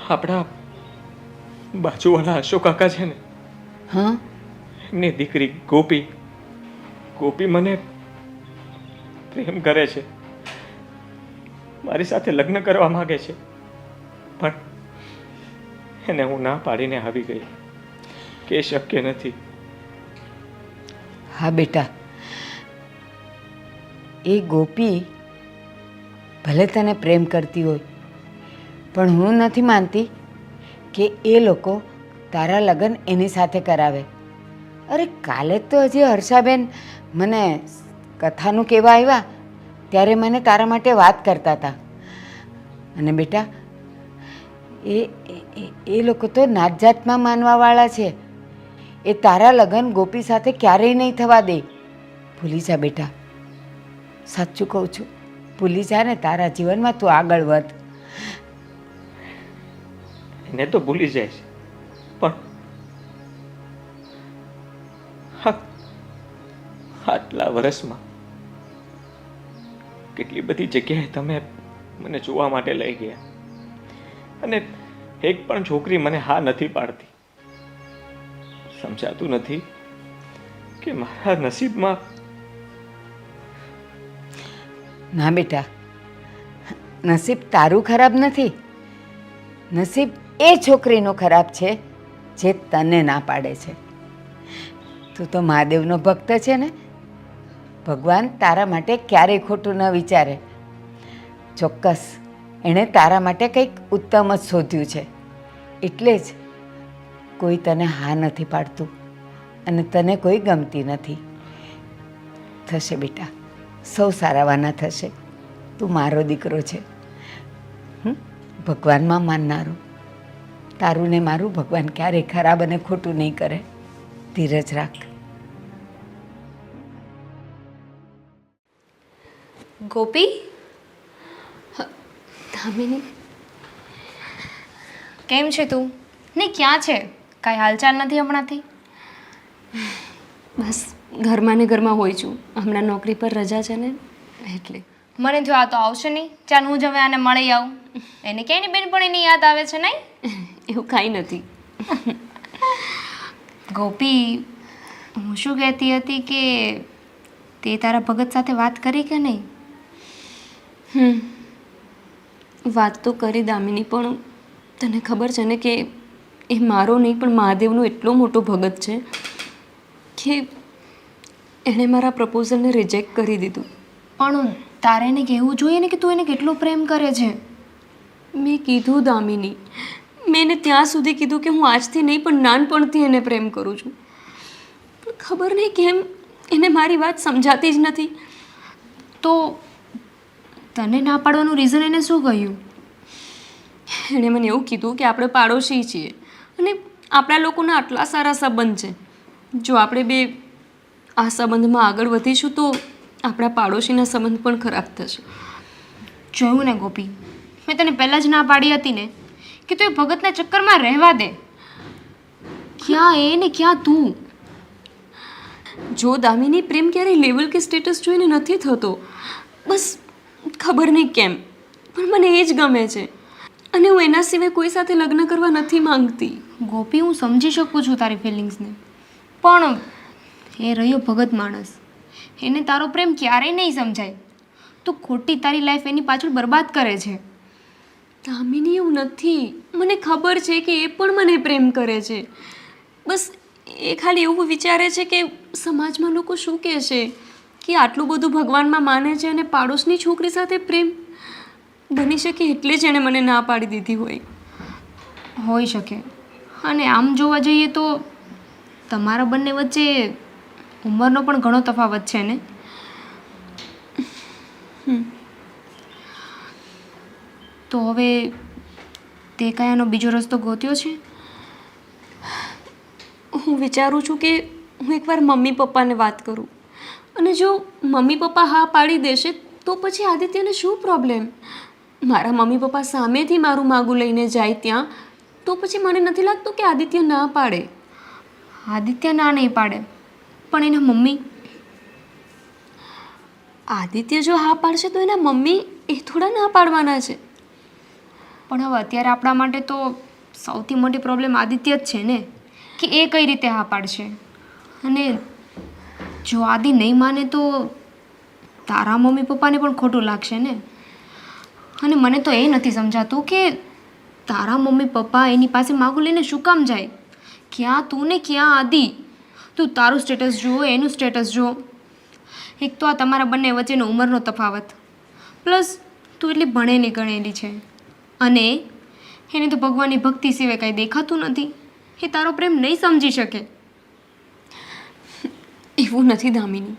આપણા બાજુવાળા અશોક કાકા છે ને, હા, એમની દીકરી ગોપી મને પ્રેમ કરે છે, મારી સાથે લગ્ન કરવા માંગે છે, પણ એને હું ના પાડીને આવી ગઈ કે શક્ય નથી. હા બેટા, એ ગોપી ભલે તને પ્રેમ કરતી હોય, પણ હું નથી માનતી કે એ લોકો તારા લગ્ન એની સાથે કરાવે. અરે કાલે તો હજી હર્ષાબેન મને કથાનું કહેવા આવ્યા ત્યારે મને તારા માટે વાત કરતા હતા. અને બેટા, એ લોકો તો નાત જાતમાં માનવાવાળા છે. એ તારા લગ્ન ગોપી સાથે ક્યારેય નહીં થવા દે. ભૂલી જા બેટા, સાચું કહું છું, ભૂલી જા ને તારા જીવનમાં તું આગળ વધ. એને તો ભૂલી જઈશ, પણ આટલા વર્ષમાં કેટલી બધી જગ્યાએ તમે મને જોવા માટે લઈ ગયા અને એક પણ છોકરી મને હા નથી પાડતી. સમજાતું નથી કે મારા નસીબમાં. ના બેટા, નસીબ તારું ખરાબ નથી, નસીબ એ છોકરીનો ખરાબ છે જે તને ના પાડે છે. તું તો મહાદેવનો ભક્ત છે ને, ભગવાન તારા માટે ક્યારેય ખોટું ન વિચારે. ચોક્કસ એણે તારા માટે કંઈક ઉત્તમ જ શોધ્યું છે, એટલે જ કોઈ તને હા નથી પાડતું અને તને કોઈ ગમતી નથી. થશે બેટા, સૌ સારાવાના થશે. તું મારો દીકરો છે, ભગવાનમાં માનનારો. તારું ને મારું ભગવાન ક્યારેય ખરાબ અને ખોટું નહીં કરે. ધીરજ રાખ. ગોપી, દામિની, કેમ છે તું? ને ક્યાં છે? કાંઈ હાલચાલ નથી હમણાંથી? બસ ઘરમાં ને ઘરમાં હોય છું, હમણાં નોકરી પર રજા છે ને એટલે. મને જો આ તો આવશે નહીં, ચાલ હું જ હવે આને મળી આવું. એને ક્યાંયની બેનપણીની યાદ આવે છે નહીં? એવું કાંઈ નથી. ગોપી, હું શું કહેતી હતી કે તે તારા ભગત સાથે વાત કરી કે નહીં? વાત તો કરી દામિની, પણ તને ખબર છે ને કે એ મારો નહીં પણ મહાદેવનો એટલો મોટો ભગત છે કે એણે મારા પ્રપોઝલને રિજેક્ટ કરી દીધું. પણ તારે એને કહેવું જોઈએ ને કે તું એને કેટલો પ્રેમ કરે છે. મેં કીધું દામિની, મેં એને ત્યાં સુધી કીધું કે હું આજથી નહીં પણ નાનપણથી એને પ્રેમ કરું છું, પણ ખબર નહીં કેમ એને મારી વાત સમજાતી જ નથી. તો તને ના પાડવાનું રીઝન એને શું કહ્યું? એણે મને એવું કીધું કે આપણે પાડોશી છીએ અને આપણા લોકોના આટલા સારા સંબંધ છે, જો આપણે બે આ સંબંધમાં આગળ વધીશું તો આપણા પાડોશીના સંબંધ પણ ખરાબ થશે. જોયું ને ગોપી, મેં તને પહેલાં જ ના પાડી હતી ને કે તું એ ભગતના ચક્કરમાં રહેવા દે. ક્યાં એ ને ક્યાં તું? જો દામિની, પ્રેમ ક્યારેય લેવલ કે સ્ટેટસ જોઈને નથી થતો. બસ ખબર નહીં કેમ પણ મને એ જ ગમે છે અને હું એના સિવાય કોઈ સાથે લગ્ન કરવા નથી માંગતી. ગોપી, હું સમજી શકું છું તારી ફિલિંગ્સને, પણ એ રહ્યો ભગત માણસ, એને તારો પ્રેમ ક્યારેય નહીં સમજાય. તું ખોટી તારી લાઈફ એની પાછળ બરબાદ કરે છે. દામિની, એવું નથી. મને ખબર છે કે એ પણ મને પ્રેમ કરે છે. બસ એ ખાલી એવું વિચારે છે કે સમાજમાં લોકો શું કહેશે, કે આટલું બધું ભગવાનમાં માને છે અને પાડોશની છોકરી સાથે પ્રેમ. બની શકે એટલે જ એણે મને ના પાડી દીધી હોય. હોઈ શકે. અને આમ જોવા જઈએ તો તમારા બંને વચ્ચે ઉંમરનો પણ ઘણો તફાવત છે ને? તો હવે તે કયાનો બીજો રસ્તો ગોત્યો છે? હું વિચારું છું કે હું એકવાર મમ્મી પપ્પાને વાત કરું, અને જો મમ્મી પપ્પા હા પાડી દેશે તો પછી આદિત્યને શું પ્રોબ્લેમ? મારા મમ્મી પપ્પા સામેથી મારું માગું લઈને જાય ત્યાં તો પછી મને નથી લાગતું કે આદિત્ય ના પાડે. આદિત્ય ના નહીં પાડે, પણ એના મમ્મી? આદિત્ય જો હા પાડશે તો એના મમ્મી એ થોડા ના પાડવાના છે. પણ હવે અત્યારે આપણા માટે તો સૌથી મોટી પ્રોબ્લેમ આદિત્ય જ છે ને, કે એ કઈ રીતે હા પાડશે. અને જો આદિ નહીં માને તો તારા મમ્મી પપ્પાને પણ ખોટું લાગશે ને. અને મને તો એ નથી સમજાતું કે તારા મમ્મી પપ્પા એની પાસે માગું લઈને શું કામ જાય? ક્યાં તું ને ક્યાં આદિ? તું તારું સ્ટેટસ જુઓ, એનું સ્ટેટસ જુઓ. એક તો આ તમારા બંને વચ્ચેનો ઉંમરનો તફાવત, પ્લસ તું એટલી ભણેલી ગણેલી છે અને એને તો ભગવાનની ભક્તિ સિવાય કાંઈ દેખાતું નથી. એ તારો પ્રેમ નહીં સમજી શકે. એવું નથી દામિની,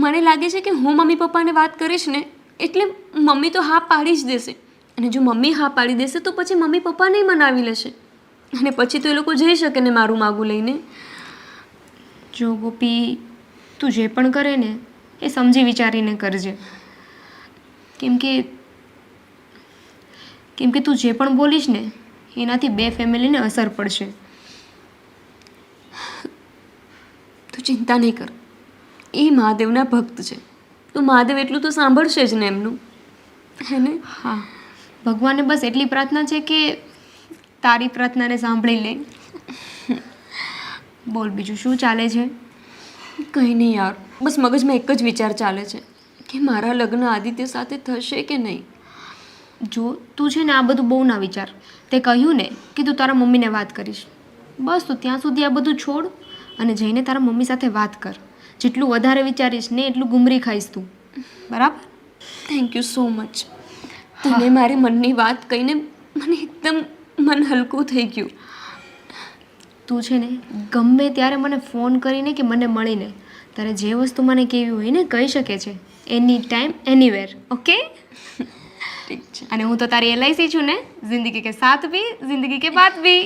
મને લાગે છે કે હું મમ્મી પપ્પાને વાત કરીશ ને એટલે મમ્મી તો હા પાડી જ દેશે, અને જો મમ્મી હા પાડી દેશે તો પછી મમ્મી પપ્પાને મનાવી લેશે અને પછી તો એ લોકો જઈ શકે ને મારું માગું લઈને. જો ગોપી, તું જે પણ કરે ને એ સમજી વિચારીને કરજે, કેમ કે તું જે પણ બોલીશ ને એનાથી બે ફેમિલીને અસર પડશે. તું ચિંતા નહીં કર, એ મહાદેવના ભક્ત છે, તો મહાદેવ એટલું તો સાંભળશે જ ને એમનું, હે ને? હા, ભગવાનને બસ એટલી પ્રાર્થના છે કે તારી પ્રાર્થનાને સાંભળી લે. બોલ, બીજું શું ચાલે છે? કંઈ નહીં યાર, બસ મગજમાં એક જ વિચાર ચાલે છે કે મારા લગ્ન આદિત્ય સાથે થશે કે નહીં. જો તું છે ને આ બધું બહુ ના વિચાર. તે કહ્યું ને કે તું તારા મમ્મીને વાત કરીશ, બસ તું ત્યાં સુધી આ બધું છોડ અને જઈને તારા મમ્મી સાથે વાત કર. જેટલું વધારે વિચારીશ ને એટલું ગુમરી ખાઈશ તું, બરાબર? Thank you so much. તને મારી મનની વાત કહીને મને એકદમ મન હલકું થઈ ગયું. તું છે ને ગમે ત્યારે મને ફોન કરીને કે મને મળીને તારે જે વસ્તુ મને કહેવી હોય ને કહી શકે છે, એની ટાઈમ એનીવેર. ઓકે? ઠીક છે. અને હું તો તારી LIC છું ને, જિંદગી કે સાથ ભી જિંદગી કે બાદ ભી.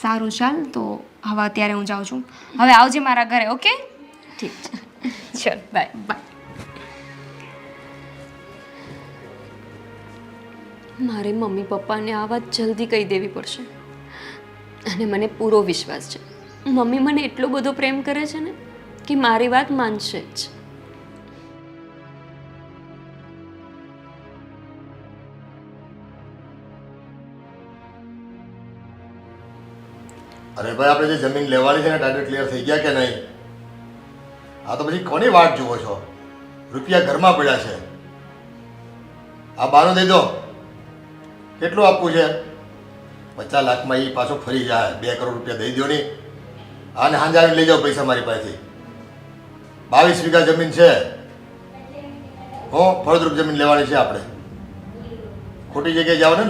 સારું, ચાલ તો હવે અત્યારે હું જાઉં છું. હવે આવજે મારા ઘરે. ઓકે? ઠીક છે. ચલ, બાય બાય. મારે મમ્મી પપ્પાને આ વાત જલ્દી કહી દેવી પડશે. અને મને પૂરો વિશ્વાસ છે મમ્મી મને એટલો બધો પ્રેમ કરે છે ને કે મારી વાત માનશે જ. અરે ભાઈ, આપણે જે જમીન લેવાની છે ને ટાઈટલ ક્લિયર થઈ ગયા કે નહીં? આ તો પછી કોની વાટ જુઓ છો? રૂપિયા ઘરમાં પડ્યા છે, આ બાનું દઈ દો. કેટલું આપવું છે? 50 લાખમાં એ પાછો ફરી જાય. 2 કરોડ રૂપિયા દઈ દો નહીં. આને સાંજે આવીને લઈ જાઓ પૈસા મારી પાસેથી. 22 વીઘા જમીન છે, ફળદ્રુપ જમીન લેવાની છે આપણે. ખોટી જગ્યાએ જાઓ ને,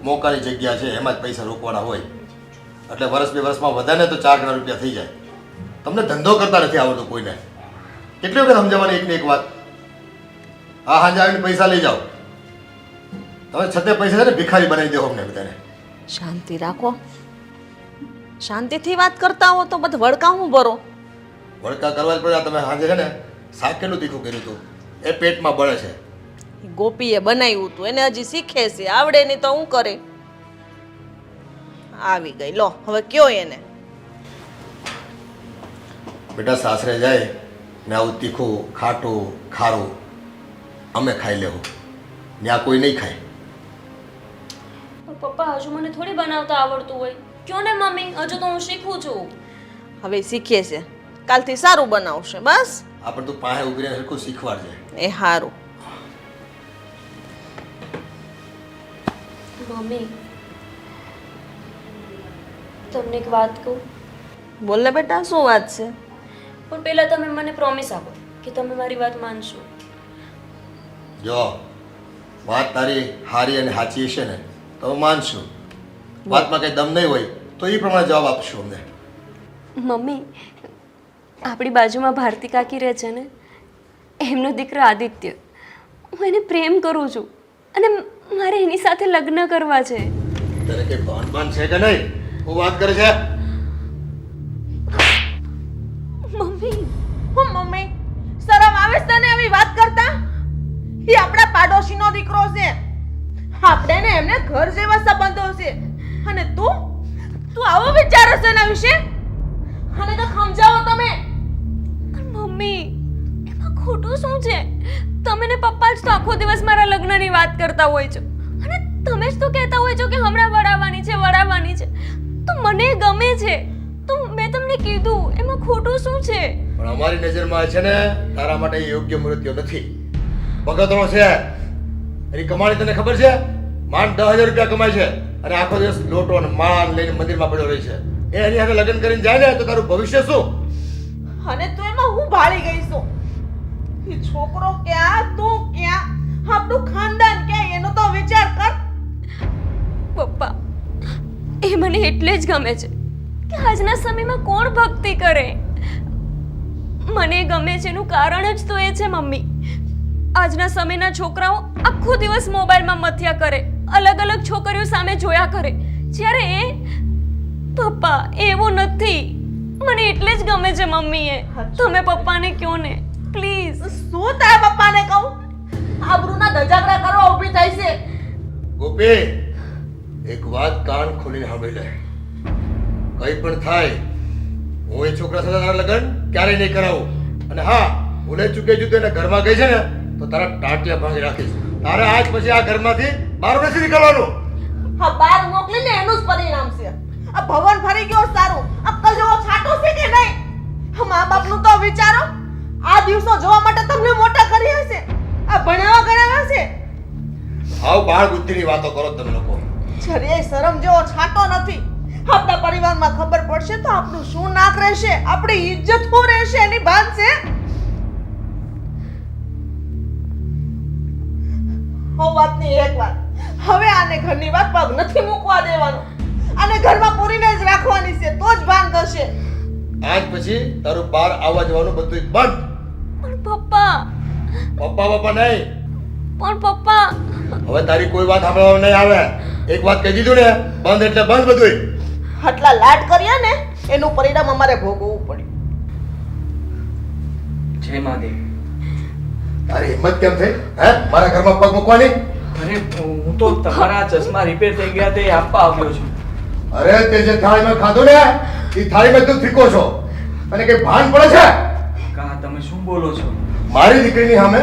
મોકાની જગ્યા છે એમાં જ પૈસા રોકવાના હોય. એટલે વર્ષ 2 વર્ષમાં વધે ને તો 4 ગણા રૂપિયા થઈ જાય. તમને ધંધો કરતા નથી આવડતો કોઈને. કેટલી વખત સમજાવવાની એકની એક વાત. હા, સાંજે આવીને પૈસા લઈ જાઓ. તમે છતે પૈસા છે ને ભિખારી બનાવી દો અમને બધાને. શાંતિ રાખો, શાંતિથી વાત કરતા હો તો બધું વળકા હું ભરો. વળકા કરવા જ પડે. તમે સાંજે છે ને શાક કેટલું તીખું કર્યું હતું, એ પેટમાં બળે છે. ગોપીએ બનાવ્યું હતું, એને હજી શીખે છે, આવડે નહીં તો હું કરે. આવી ગઈ, લો હવે કયો એને. બેટા, સાસરે જાય ને આવું તીખું ખાટું ખારું અમે ખાઈ લેવું, ત્યાં કોઈ નહીં ખાય. પપ્પા હજુ મને થોડી બનાવતા આવડતું હોય. ક્યો ને મમ્મી, હજુ તો હું શીખું છું. હવે શીખે છે, કાલથી સારું બનાવશે બસ. આ પણ તું પાસે ઉભી રહીને સરખું શીખવાડજે. એ સારું. મમ્મી, તમને એક વાત કહું? બોલ ને બેટા, શું વાત છે? પણ પહેલા તમે મને પ્રોમિસ આપો કે તમે મારી વાત માનશો. જો વાત તારી હારી અને સાચી હશે ને તો માનશું. વાતમાં કંઈ દમ નહીં હોય તો એ પ્રમાણે જવાબ આપશું અમને. મમ્મી, આપણી બાજુમાં ભારતી કાકી રહે છે ને, એમનો દીકરો આદિત્ય, હું એને પ્રેમ કરું છું અને મારે એની સાથે લગ્ન કરવા છે. તને કંઈ ભાન છે કે નહીં? હું વાત કરે છે મમ્મી. હું મમ્મી, શરમ આવે છે તને આવી વાત કરતા? એ આપણા પાડોશીનો દીકરો છે, આપણે ને એમને ઘર જેવા સંબંધો છે, અને તું આવો વિચારો છે એના વિશે? અને તો સમજાવો તમે. મમ્મી, એમાં ખોટું શું છે? તમે ને પપ્પા જ તો આખો દિવસ મારા લગ્નની વાત કરતા હોય છો અને તમે જ તો કહેતા હોય છો કે હમણાં વડાવવાની છે. તો મને ગમે છે, તો મેં તમને કીધું, એમાં ખોટું શું છે? પણ અમારી નજરમાં છે ને તારા માટે યોગ્ય મૃત્યુ નથી. ભગતણો છે, એની કમાણી તને ખબર છે? માંડ 10,000 રૂપિયા કમાય છે અને આખો દિવસ લોટો અને માળ લઈને મંદિરમાં પડ્યો રહે છે. એની સાથે લગ્ન કરીને જાય ને તો તારું ભવિષ્ય શું? અને તું એમાં હું ભાળી ગઈ છું? એ છોકરો ક્યાં, તું ક્યાં, આપણું ખાનદાન ક્યાં, એનો તો વિચાર કર. પપ્પા, એ મને એટલે જ ગમે છે કે આજના સમયમાં કોણ ભક્તિ કરે. મને ગમે છે એનું કારણ જ તો એ છે મમ્મી. આજના સમયના છોકરાઓ આખો દિવસ મોબાઈલમાં મથ્યા કરે, અલગ અલગ છોકરીઓ સામે જોયા કરે, જ્યારે પપ્પા એવું નથી. મને એટલે જ ગમે છે મમ્મી. એ તમે પપ્પાને કહો ને પ્લીઝ. શું તારા પપ્પાને કહું? આબરૂના ધજાગરા કરવા ઊભી થાય છે. ગોપી, એક વાત કાન ખોલીને સાંભળી લે. કઈ પણ થાય, હું એ છોકરા સાથે તારા લગ્ન ક્યારેય નહીં કરાવું. અને હા, ભૂલે ચૂકે જો તું એના ઘરમાં ગઈ છે ને તો તારા ટાટિયા ભાંગી રાખીશ. તારે આજ પછી આ ઘરમાંથી બહાર નથી નીકળવાનું. હા, બહાર મોકલીને એનું જ પરિણામ છે. આ ભવન ફરી ગયો સારું. અક્કલ જેવો છાંટો છે કે નહીં? આ મા બાપનું તો વિચારો. આ દિવસો જોવા માટે તમને મોટા કરી હશે. આ ભણાવવા ગણાવ્યા છે. આવ બાળ બુદ્ધિની વાતો કરો તમે લોકો. જરીય શરમ જેવો છાંટો નથી. આપણા પરિવારમાં ખબર પડશે તો આપણું શું નાક રહેશે, આપણી ઇજ્જત શું રહેશે એની ભાન છે. હો વાતની એક વાત, હવે આને ઘરની વાત પગ નથી મૂકવા દેવાનો. આને ઘરમાં પૂરીને જ રાખવાની છે, તો જ ભાન થશે. આજ પછી તારું બહાર આવવા જવાનું બધું બંધ. પણ પપ્પા પપ્પા નહીં. પણ પપ્પા હવે તારી કોઈ વાત સાંભળવા નહીં આવે. એક વાત કહી દીધું ને, બંધ એટલે બંધ બધું. આટલા લાડ કર્યા ને એનું પરિણામ અમારે ભોગવવું પડ્યું. જય મહાદેવ. તારી હિંમત કેમ થઈ હે મારા ઘરમાં પગ મૂકવાની? અરે હું તો તમારા ચશ્મા રિપેર થઈ ગયા તે આપવા આવ્યો છું. અરે તે જે થાળીમાં ખાધું ને એ થાળીમાં તું ફીકો છો. અને કઈ ભાન પડે છે? કા તમે શું બોલો છો? મારી દીકરીની સામે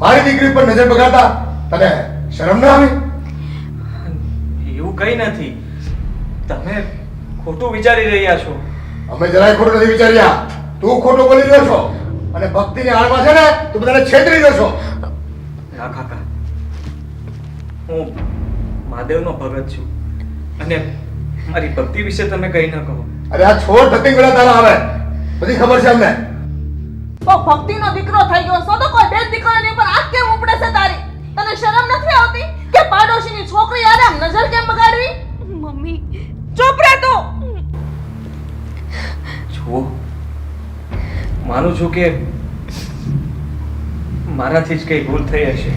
મારી દીકરી પર નજર બગાડતા તને શરમ ના આવી? એવું કઈ નથી. તમે ખોટું વિચારી રહ્યા છો. અમે જરાય ખોટું નથી વિચાર્યા. તું ખોટું બોલી રહ્યો છો અને ભક્તિની આડમાં છે ને તું બધાને છેતરી રહ્યો છો. હા કાકા, હું મહાદેવનો ભગત છું અને મારી ભક્તિ વિશે તમે કઈ ન કહો. અરે આ છોડ ધતિંગ ગળા તારા આવે બધી ખબર છે અમને. તો ભક્તિનો દીકરો થઈ ગયો છો તો કોઈ બે દીકરાની ઉપર આંખ કેમ ઉપડે છે તારી? તને શરમ નથી આવતી કે પાડોશીની છોકરી યાર આમ નજર કેમ બગાડવી? મમ્મી ચૂપ રહે તું. જુઓ, માનું છું કે મારાથી જ કઈ ભૂલ થઈ હશે,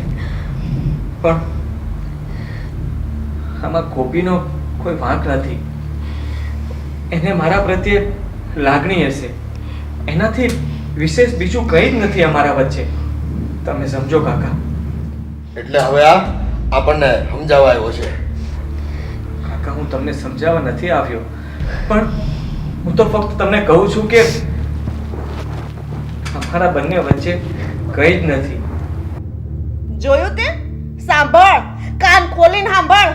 પણ આમાં ગોપીનો કોઈ વાંક નથી. એને મારા પ્રત્યે લાગણી હશે. એનાથી વિશેષ બીજું કંઈ જ નથી અમારા વચ્ચે. તમે સમજો કાકા. એટલે હવે આ આપણને સમજાવવા આવ્યો છે. કાકા, હું તમને સમજાવવા નથી આવ્યો, પણ હું તો ફક્ત તમને કહું છું કે અમારા બંને વચ્ચે કંઈ જ નથી. જોયું તે? સાંભળ, કાન ખોલીને સાંભળ.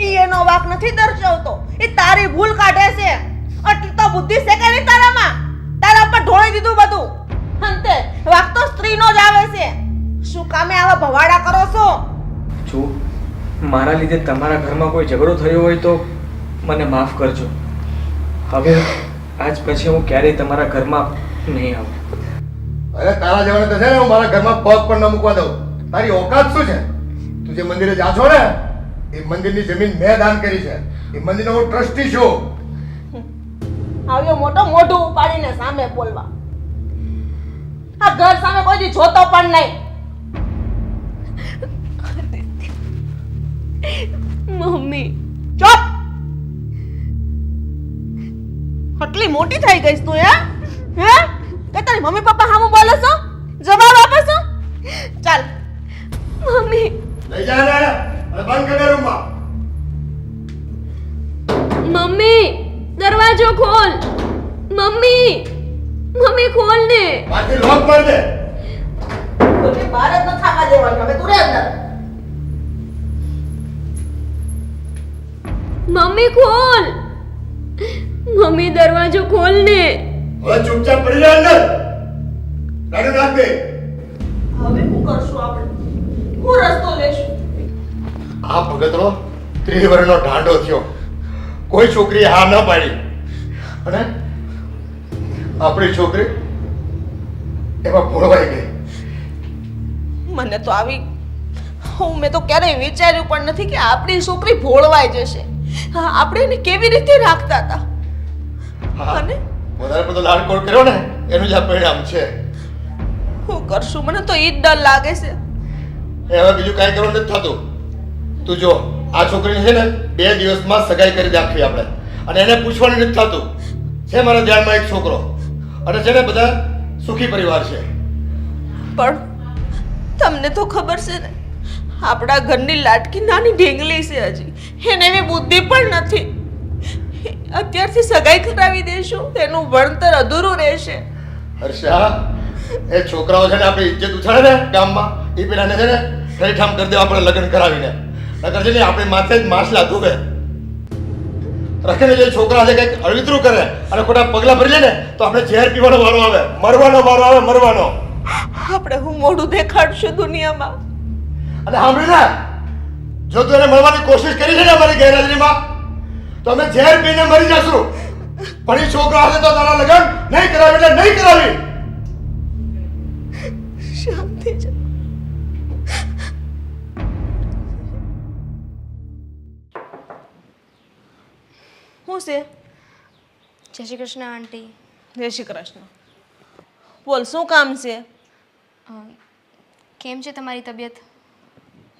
ઈ એનો વાક નથી દર્શાવતો, એ તારી ભૂલ કાઢે છે. આટલી તો બુદ્ધિ છે કે નહીં તારામાં? તારા પર ઢોળી દીધું બધું. અંતે વાક તો સ્ત્રીનો જ આવે છે. શું કામે આવા ભવાડા કરો છો? જો મારા લીધે તમારા ઘરમાં કોઈ ઝઘડો થયો હોય તો મને માફ કરજો. હવે આજ પછી હું ક્યારેય તમારા ઘરમાં નહીં આવું. અરે તારા જવાને તો છે ને હું મારા ઘરમાં પગ પણ ન મૂકવા દઉં. તારી ઓકાત શું છે? તું જે મંદિરે જા છો ને એ મંદિરની જમીન મેં દાન કરી છે. એ મંદિરનો હું ટ્રસ્ટી છું. આવ્યો મોટો મોઢું ઉપાડીને સામે બોલવા. આ ઘર સામે કોઈ દી જોતો પણ નહીં. મમ્મી ચૂપ. આટલી મોટી થઈ ગઈસ તું હે? હે? કે તારી મમ્મી પપ્પા સામું બોલે છો? જવાબ આપે છો? ચાલ. મમ્મી લઈ જા ને અને બંધ કરી દે રૂમમાં. મમ્મી દરવાજો ખોલ. મમ્મી મમ્મી ખોલ ને. પાછી લોક મારી દે. કોઈ બહાર જ ન થાવા દેવાની. હવે તું રે અંદર. મમ્મી ખોલ. મમ્મી દરવાજો ખોલ ને. હવે ચૂપચાપ પડી જા અંદર. ગાડી નાખ દે. હવે શું કરશું આપણે? હું રસ્તો લેશું? આ ભગતરો 30 વર્ષનો ઢાંડો થયો. કોઈ છોકરીએ હા ન પાડી અને આપણી છોકરી એમાં ભોળવાઈ ગઈ. મને તો આવી મેં તો ક્યારેય વિચાર્યું પણ નથી કે આપણી છોકરી ભોળવાઈ જશે. આપણે એને કેવી રીતે રાખતા હતા. હા, અને વધારે બધો લાડકોડ કર્યો ને એનું જ આ પરિણામ છે. શું કરશું? મને તો ઈ જ ડર લાગે છે. એ હવે બીજું કાંઈ કરવાનું નથી થતું. તું જો આ છોકરીને છે ને 2 દિવસમાં સગાઈ કરી નાખવી આપણે. અને એને પૂછવાનું નથી થતું. છે મારા ધ્યાનમાં એક છોકરો અને છે ને બધા સુખી પરિવાર છે. પણ તમને તો ખબર છે ને, આપણા ઘરની લાટકી નાની ઢીંગલી છે હજી, એને એવી બુદ્ધિ પણ નથી. અત્યારથી સગાઈ કરાવી દેશું તેનું ભણતર અધૂરું રહેશે. હર્ષા, એ છોકરાઓ છે ને આપણી ઇજ્જત ઉછાળે ને ગામમાં, એ પેલાને છે ને ઠરીઠામ કરી દેવા આપણે લગ્ન કરાવીને. નકર છે ને આપણે માથે જ માછલા ધોવે. રખેને જે છોકરા છે કંઈક અળવિતરું કરે અને ખોટા પગલા ભરી લે ને તો આપણે ઝેર પીવાનો વારો આવે, મરવાનો વારો આવે, મરવાનો. આપણે હું મોઢું દેખાડશું દુનિયામાં. અને સાંભળી ને, જો તું એને મળવાની કોશિશ કરી છે ને અમારી ગેરહાજરીમાં તો અમે ઝેર પીને મરી જશું. પણ એ છોકરા હશે તો તારા લગ્ન નહીં કરાવી એટલે નહીં કરાવી. શાંતિ છે. શું છે? જય શ્રી કૃષ્ણ આંટી. જય શ્રી કૃષ્ણ. બોલ, શું કામ છે? કેમ છે તમારી તબિયત?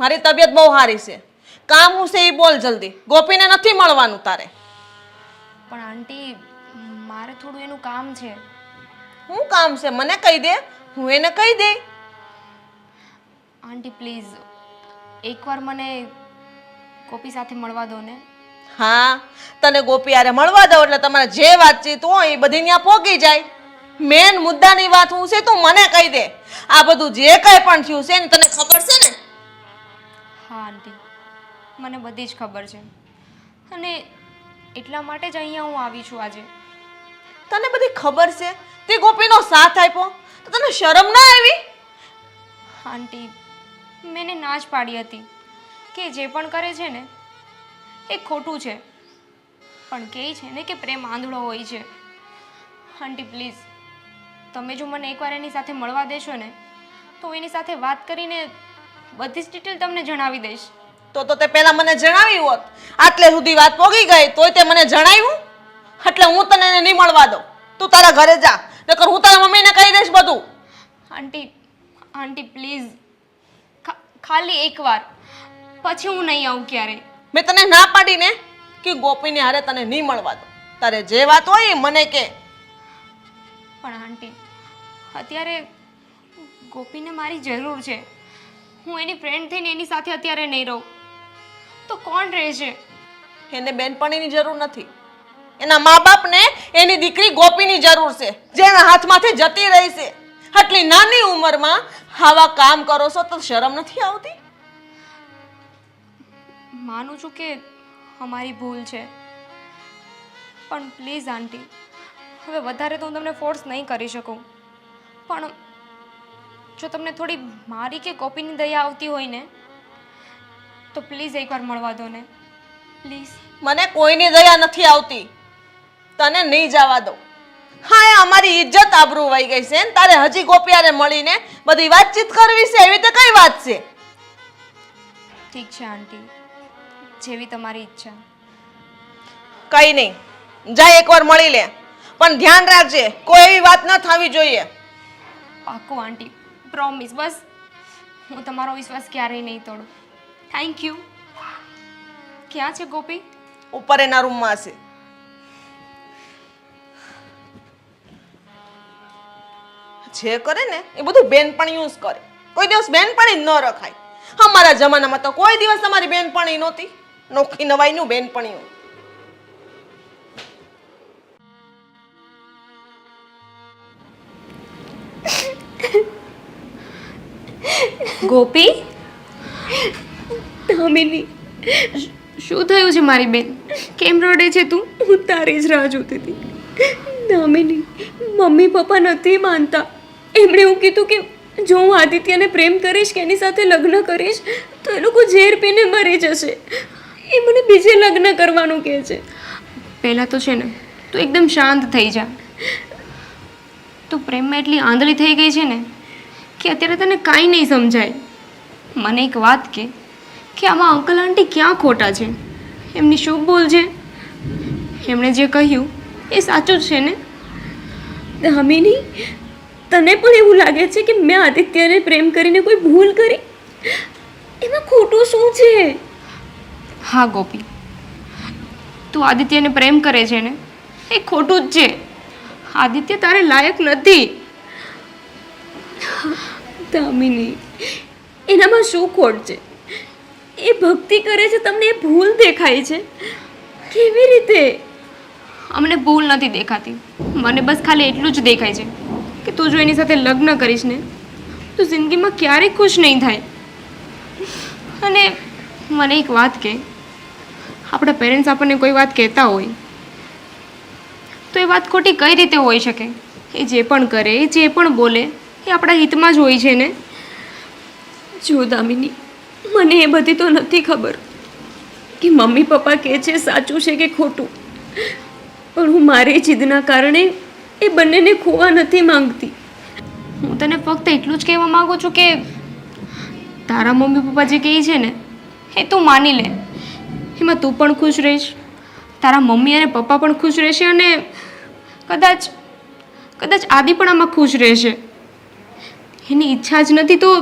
મારી તબિયત બહુ સારી છે. કામ હું છે એ બોલ જલ્દી. ગોપીને નથી મળવાનું તારે. પણ આંટી, મારે થોડું એનું કામ છે. શું કામ છે મને કહી દે, હું એને કહી દે. આંટી પ્લીઝ, એકવાર મને ગોપી સાથે મળવા દો ને. હા, તને ગોપી હારે મળવા દો એટલે તમારે જે વાતચીત હોય એ બધી ત્યાં પોગી જાય. મેન મુદ્દાની વાત હું છે તું મને કહી દે. આ બધું જે કંઈ પણ થયું છે ને તને ખબર છે ને? હા આંટી, મને બધી જ ખબર છે અને એટલા માટે જ અહીંયા હું આવી છું આજે. તને બધી ખબર છે, તે ગોપીનો સાથ આપ્યો તો તને શરમ ના આવી? આંટી, મેં એને ના જ પાડી હતી કે જે પણ કરે છે ને એ ખોટું છે, પણ કહે છે ને કે પ્રેમ આંધળો હોય છે. આંટી પ્લીઝ, તમે જો મને એકવાર એની સાથે મળવા દેશો ને તો એની સાથે વાત કરીને બધી જ ડિટેલ તમને જણાવી દઈશ. તો તે પહેલા મને જણાવ્યું હોત. આટલે સુધી વાત પોગી ગઈ તોય તે મને જણાવ્યું? એટલે હું તને એને નહીં મળવા દઉં. તું તારા ઘરે જા, નકર હું તારા મમ્મીને કહી દઈશ બધું. આંટી પ્લીઝ, ખાલી એકવાર, પછી હું નહીં આવું ક્યારેય. મેં તને ના પાડી ને કે ગોપીને હારે તને નહીં મળવા દઉં. તારે જે વાત હોય એ મને કે. પણ આંટી, અત્યારે ગોપીને મારી જરૂર છે. હું એની ફ્રેન્ડ થઈને એની સાથે અત્યારે નહીં રહું તો કોણ રહેશે? એને બેનપણીની જરૂર નથી. એના મા બાપને એની દીકરી ગોપીની જરૂર છે, જેના હાથમાંથી જતી રહી છે. આટલી નાની ઉંમરમાં આવા કામ કરો છો તો શરમ નથી આવતી? માનું છું કે અમારી ભૂલ છે, પણ પ્લીઝ આંટી, હવે વધારે તો હું તમને ફોર્સ નહીં કરી શકું. પણ જો તમને થોડી મારી કે ગોપીની દયા આવતી હોય ને તો પ્લીઝ એકવાર મળવા દો ને, પ્લીઝ. મને કોઈની દયા નથી આવતી. તને નહીં જવા દઉં. હા, એ અમારી ઇજ્જત આબરૂ વહી ગઈ છે ને તારે હજી ગોપી હારે મળીને બધી વાતચીત કરવી છે? એવી તો કઈ વાત છે? ઠીક છે આંટી, જેવી તમારી ઈચ્છા. કઈ નહીં, જા એકવાર મળી લે, પણ ધ્યાન રાખજે કોઈ એવી વાત ન થવી જોઈએ. પાક્કું આંટી, પ્રોમિસ. બસ હું તમારો વિશ્વાસ ક્યારેય નહીં તોડું. Thank you. ક્યાં છે ગોપી? ઉપર એના રૂમમાં હશે. જે કરે ને એ બધું બેનપણીયું જ કરે. કોઈ દિવસ બેનપણી ન રખાય. અમારા જમાનામાં તો કોઈ દિવસ તમારી બેનપણી નહોતી. નોખી નવાઈનું બેનપણીયું. ગોપી, દામિની, શું થયું છે મારી બેન? કેમ રડે છે તું? હું તારી જ રાહ જોતી હતી. દામિની, મમ્મી પપ્પા નથી માનતા. એમણે એવું કીધું કે જો હું આદિત્યને પ્રેમ કરીશ કે એની સાથે લગ્ન કરીશ તો એ લોકો ઝેર પીને મરી જશે. એ મને બીજે લગ્ન કરવાનું કહે છે. પહેલાં તો છે ને તું એકદમ શાંત થઈ જા. તું પ્રેમમાં એટલી આંધળી થઈ ગઈ છે ને કે અત્યારે તને કાંઈ નહીં સમજાય. મને એક વાત કે આમાં અંકલ આંટી ક્યાં ખોટા છે? એમની શું ભૂલ છે? એમણે જે કહ્યું એ સાચું જ છે ને? દામિની, તને પણ એવું લાગે છે કે મેં આદિત્યને પ્રેમ કરીને કોઈ ભૂલ કરી? એમાં ખોટું શું છે? હા ગોપી, તું આદિત્યને પ્રેમ કરે છે ને એ ખોટું જ છે. આદિત્ય તારે લાયક નથી. દામિની, એનામાં શું ખોટ છે? એ ભક્તિ કરે છે, તમને એ ભૂલ દેખાય છે? કેવી રીતે? અમને ભૂલ નથી દેખાતી. મને બસ ખાલી એટલું જ દેખાય છે કે તું જો એની સાથે લગ્ન કરીશ ને તો જિંદગીમાં ક્યારેય ખુશ નહીં થાય. અને મને એક વાત કહે, આપણા પેરેન્ટ્સ આપણને કોઈ વાત કહેતા હોય તો એ વાત ખોટી કઈ રીતે હોઈ શકે? એ જે પણ કરે, જે પણ બોલે એ આપણા હિતમાં જ હોય છે ને. જો દામિની, મને એ બધી તો નથી ખબર કે મમ્મી પપ્પા કહે છે સાચું છે કે ખોટું, પણ હું મારી જીદના કારણે એ બંનેને ખોવા નથી માંગતી. હું તને ફક્ત એટલું જ કહેવા માંગુ છું કે તારા મમ્મી પપ્પા જે કહે છે ને એ તું માની લે. એમાં તું પણ ખુશ રહીશ, તારા મમ્મી અને પપ્પા પણ ખુશ રહેશે, અને કદાચ આદિ પણ આમાં ખુશ રહેશે. એની ઈચ્છા જ નથી તો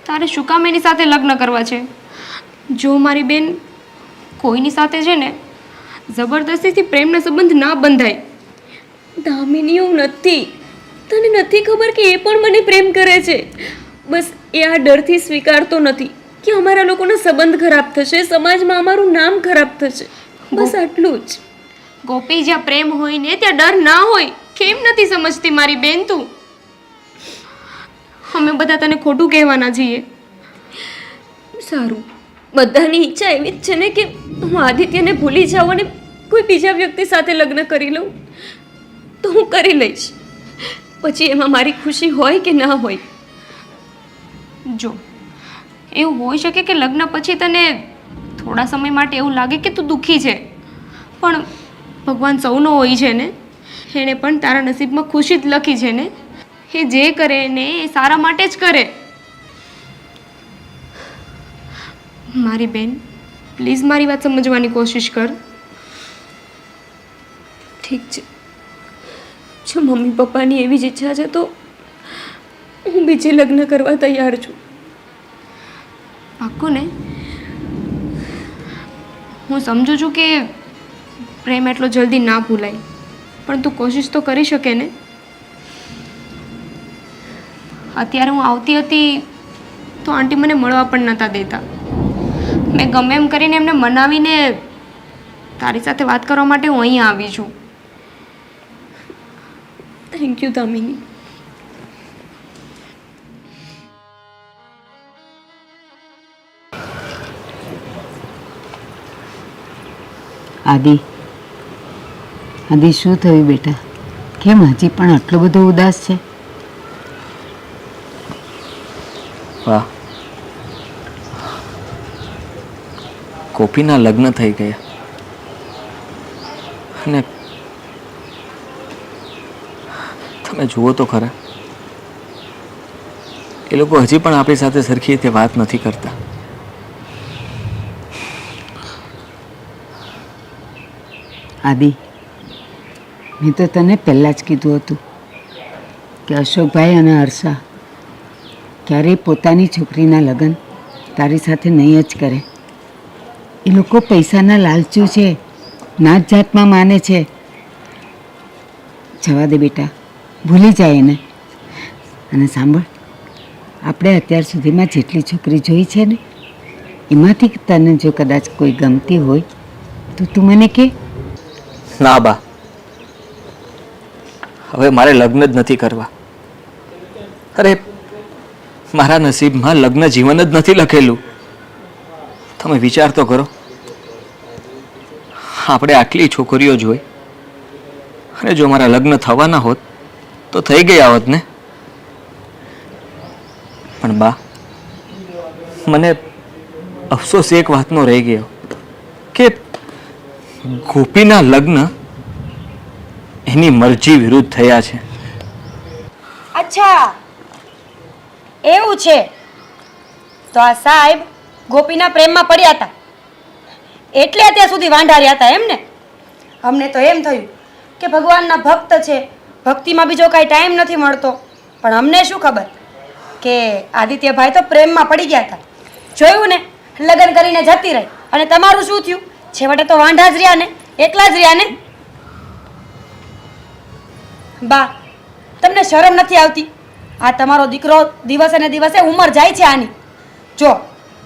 તારે શું કામ એની સાથે લગ્ન કરવા છે? જો મારી બેન, કોઈની સાથે છે ને જબરદસ્તીથી પ્રેમનો સંબંધ ના બંધાય. દામિની, હું નથી, તને નથી ખબર કે એ પણ મને પ્રેમ કરે છે. બસ એ આ ડરથી સ્વીકારતો નથી કે અમારા લોકોનો સંબંધ ખરાબ થશે, સમાજમાં અમારું નામ ખરાબ થશે. બસ આટલું જ. ગોપી, જ્યાં પ્રેમ હોય ને ત્યાં ડર ના હોય. કેમ નથી સમજતી મારી બેન તું? અમે બધા તને ખોટું કહેવાના છીએ. સારું, બધાની ઈચ્છા એવી જ છે ને કે હું આદિત્યને ભૂલી જાઉં અને કોઈ બીજા વ્યક્તિ સાથે લગ્ન કરી લઉં, તો હું કરી લઈશ. પછી એમાં મારી ખુશી હોય કે ના હોય. જો એવું હોઈ શકે કે લગ્ન પછી તને થોડા સમય માટે એવું લાગે કે તું દુઃખી છે, પણ ભગવાન સૌનો હોય છે ને. એણે પણ તારા નસીબમાં ખુશી જ લખી છે ને. એ જે કરે ને એ સારા માટે જ કરે. મારી બેન, પ્લીઝ મારી વાત સમજવાની કોશિશ કર. ઠીક છે, જો મમ્મી પપ્પાની એવી જ ઈચ્છા છે તો હું બીજે લગ્ન કરવા તૈયાર છું. પાક્કું ને? હું સમજુ છું કે પ્રેમ એટલો જલ્દી ના ભૂલાય, પણ તું કોશિશ તો કરી શકે ને. અત્યારે હું આવતી હતી તો આંટી મને મળવા પણ નહોતા દેતા. મેં ગમે એમ કરીને એમને મનાવીને તારી સાથે વાત કરવા માટે હું અહીં આવી છું. Thank you Damini. આદિ, શું થયું બેટા? કેમ હજી પણ આટલો બધો ઉદાસ છે? વાહ, ગોપીના લગ્ન થઈ ગયા અને તમે જુઓ તો ખરા, એ લોકો હજી પણ આપણી સાથે સરખી રીતે વાત નથી કરતા. આદિ, મેં તો તને પહેલાં જ કીધું હતું કે અશોકભાઈ અને હર્ષા ક્યારેય પોતાની છોકરીના લગ્ન તારી સાથે નહીં જ કરે. એ લોકો પૈસાના લાલચુ છે, નાત જાતમાં માને છે. જવા દે બેટા, ભૂલી જાય એને. અને સાંભળ, આપણે અત્યાર સુધીમાં જેટલી છોકરી જોઈ છે ને એમાંથી તને જો કદાચ કોઈ ગમતી હોય તો તું મને કહે. ના બા, હવે મારે લગ્ન જ નથી કરવા. અરે, મારા નસીબમાં લગ્ન જીવન જ નથી લખેલું. તમે વિચાર તો કરો, આપણે આટલી છોકરીઓ જોઈ અને જો મારા લગ્ન થવાના હોત તો થઈ ગયા હોત ને. પણ બા, મને અફસોસ એક વાતનો રહી ગયો કે ગોપીના લગ્ન એની મરજી વિરુદ્ધ થયા છે. અચ્છા, એવું છે? તો આ સાહેબ ગોપીના પ્રેમમાં પડ્યા હતા એટલે અત્યાર સુધી વાંઢાર્યા હતા એમ ને? અમને તો એમ થયું કે ભગવાનના ભક્ત છે, ભક્તિમાં બીજો કાંઈ ટાઈમ નથી મળતો. પણ અમને શું ખબર કે આદિત્યભાઈ તો પ્રેમમાં પડી ગયા હતા. જોયું ને, લગ્ન કરીને જતી રહી. અને તમારું શું થયું? છેવટે તો વાંઢા જ રહ્યા ને, એકલા જ રહ્યા ને. બા, તમને શરમ નથી આવતી? આ તમારો દીકરો દિવસે ને દિવસે ઉંમર જાય છે આની, જો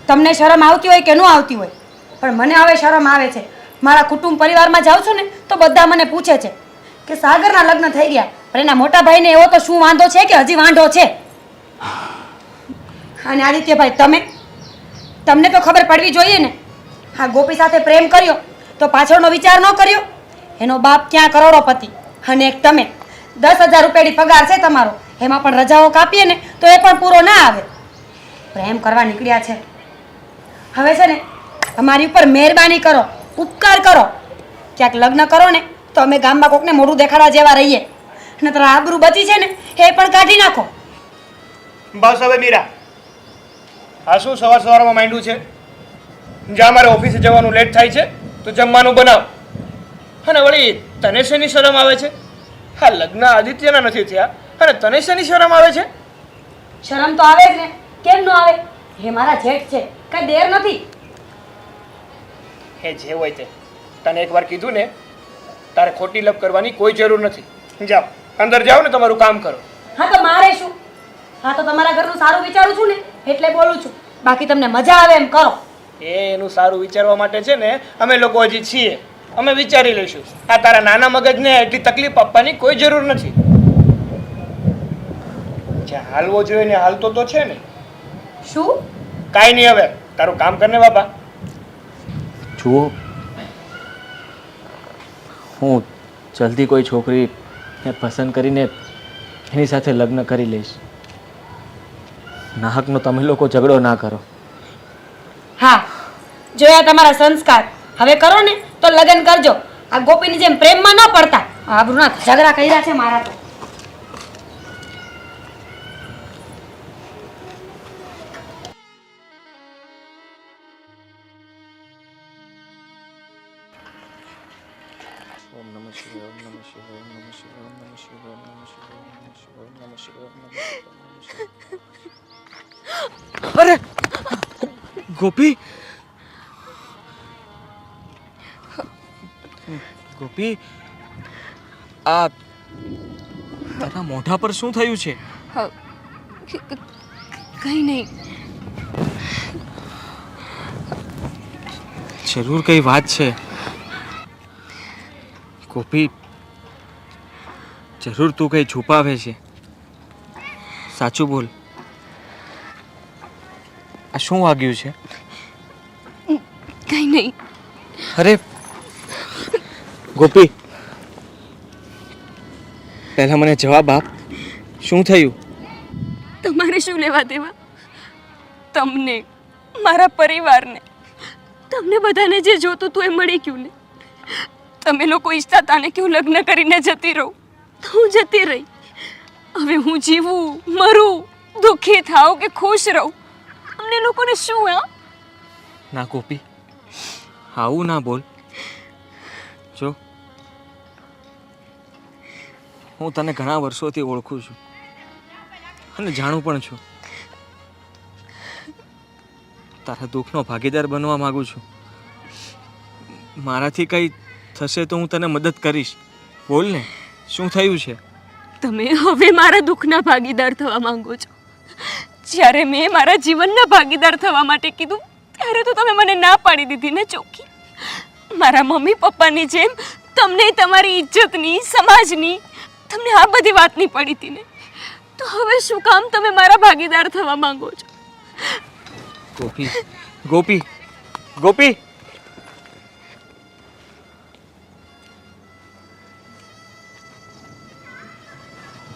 તમને શરમ આવતી હોય કે ન આવતી હોય, પણ મને હવે શરમ આવે છે. મારા કુટુંબ પરિવારમાં જાઉં છું ને તો બધા મને પૂછે છે કે સાગરના લગ્ન થઈ ગયા, પણ એના મોટા ભાઈને એવો તો શું વાંધો છે કે હજી વાંધો છે? અને આદિત્યભાઈ, તમને તો ખબર પડવી જોઈએ ને. હા, ગોપી સાથે પ્રેમ કર્યો તો પાછળનો વિચાર ન કર્યો? એનો બાપ ક્યાં કરોડોપતિ, અને એક તમે 10,000 રૂપિયાની પગાર છે તમારો, એમાં પણ રજાઓ કાપીએ ને તો એ પણ પૂરો ના આવે. પ્રેમ કરવા નીકળ્યા છે. હવે છે ને અમારી ઉપર મહેરબાની કરો, ઉપકાર કરો. ક્યાંક લગ્ન કરો ને તો અમે ગામમાં કોકને મોઢું દેખાડા જેવા રહીએ, નતર આબરૂ બચી છે ને એ પણ કાઢી નાખો. બસ હવે મીરા, આ શું સવાર સવારમાં માંડ્યું છે? જ્યાં મારે ઓફિસે જવાનું લેટ થાય છે તો જમવાનું બનાવ. અને વળી તને શેની શરમ આવે છે? હા, લગ્ન આદિત્યના નથી થયા અને તને શેની શરમ આવે છે? શરમ તો આવે જ ને, કેમ ન આવે? એ મારા જેઠ છે, કઈ દેર નથી. એ જે હોય તે, તને એકવાર કીધું ને, તારે ખોટી લપ કરવાની કોઈ જરૂર નથી. જાઓ, અંદર જાઓ ને તમારું કામ કરો. હા તો મારે શું? હા તો તમારા ઘરનું સારું વિચારું છું ને એટલે બોલું છું, બાકી તમને મજા આવે એમ કરો. એનું સારું વિચારવા માટે છે ને અમે લોકો હજી છીએ, અમે વિચારી લઈશું. આ તારા નાના મગજને એટલી તકલીફ આપવાની કોઈ જરૂર નથી. જ્યાં હાલવો જોઈએ ને હાલતો તો છે ને. શું? કાંઈ નહીં, હવે તારું કામ કરને બાપા. જુઓ, હું જલ્દી કોઈ છોકરીને પસંદ કરીને એની સાથે લગ્ન કરી લઈશ. નાહકનો તમે લોકો ઝઘડો ના કરો. હા, જોયા તમારા સંસ્કાર. હવે કરો ને તો લગ્ન કરજો. આ ગોપીની જેમ પ્રેમમાં ન પડતા. આબરૂના ઝઘડા કર્યા છે મારા તો. અરે ગોપી, ગોપી, આ તારા મોઢા પર શું થયું છે? કંઈ નહીં. જરૂર કઈ વાત છે ગોપી, જરૂર તું કઈ છુપાવે છે. સાચું બોલ, આ શું વાગ્યું છે? કંઈ નહીં. અરે ગોપી, પહેલા મને જવાબ આપ, શું થયું? તમારે શું લેવા દેવા? તમને, મારા પરિવારને, તમને બધાને જે જોતું હતું એ મળી ગયું ને. તમે લોકો ઈચ્છતા હતા ને કે હું લગ્ન કરીને જતી રહું, તો હું જતી રહી. હવે હું જીવું, મરું, દુઃખી થાવ કે ખુશ રહું, અમને લોકોને શું? હા, ના ગોપી, આવું ના બોલ. જો, હું તને ઘણા વર્ષોથી ઓળખું છું અને જાણું પણ છું. તારા દુઃખનો ભાગીદાર બનવા માંગુ છું. મારાથી કંઈ થશે તો હું તને મદદ કરીશ. બોલ ને, શું થયું છે? તમે હવે મારા દુઃખના ભાગીદાર થવા માંગો છો? જ્યારે મેં મારા જીવનના ભાગીદાર થવા માટે કીધું ત્યારે તો તમે મને ના પાડી દીધી ને ચોખ્ખી. મારા મમ્મી પપ્પાની જેમ તમને તમારી ઇજ્જતની, સમાજની, તમને આ બધી વાતની પડી હતી ને. તો હવે શું કામ તમે મારા ભાગીદાર થવા માંગો છો? ગોપી, ગોપી, ગોપી,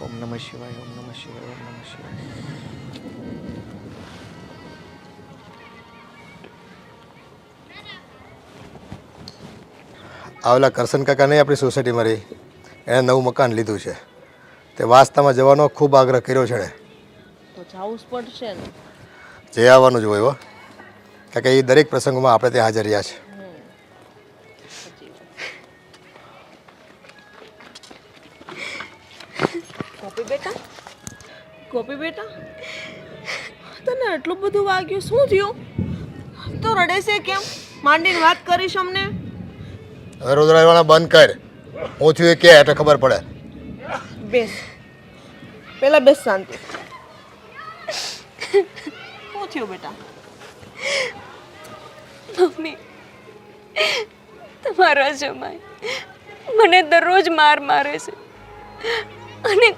ઓમ નમઃ શિવાય, ઓમ નમઃ શિવાય, ઓમ નમઃ શિવાય. આવેલા કરશન કાકા નહીં આપણી સોસાયટીમાં રહી, એણે નવું મકાન લીધું છે. તે વાસ્તામાં જવાનો ખૂબ આગ્રહ કર્યો છે ને. તો જવું જ પડશે ને. જઈ આવવાનું જ હોય હો, કારણ કે એ દરેક પ્રસંગોમાં આપણે ત્યાં હાજર રહ્યા છે. ગોપી બેટા, ગોપી બેટા, તને આટલું બધું વાગ્યું, શું થયું? તો રડે છે કેમ? માંડીને વાત કરીશ અમને. હવે રોજ રહેવાના બંધ કર. હું થયું એ કે એટલે ખબર પડે. બેસ, પેલા બેસ શાંતિ. શું થયું બેટા? મમ્મી, તમારા જમાઈ મને દરરોજ માર મારે છે અને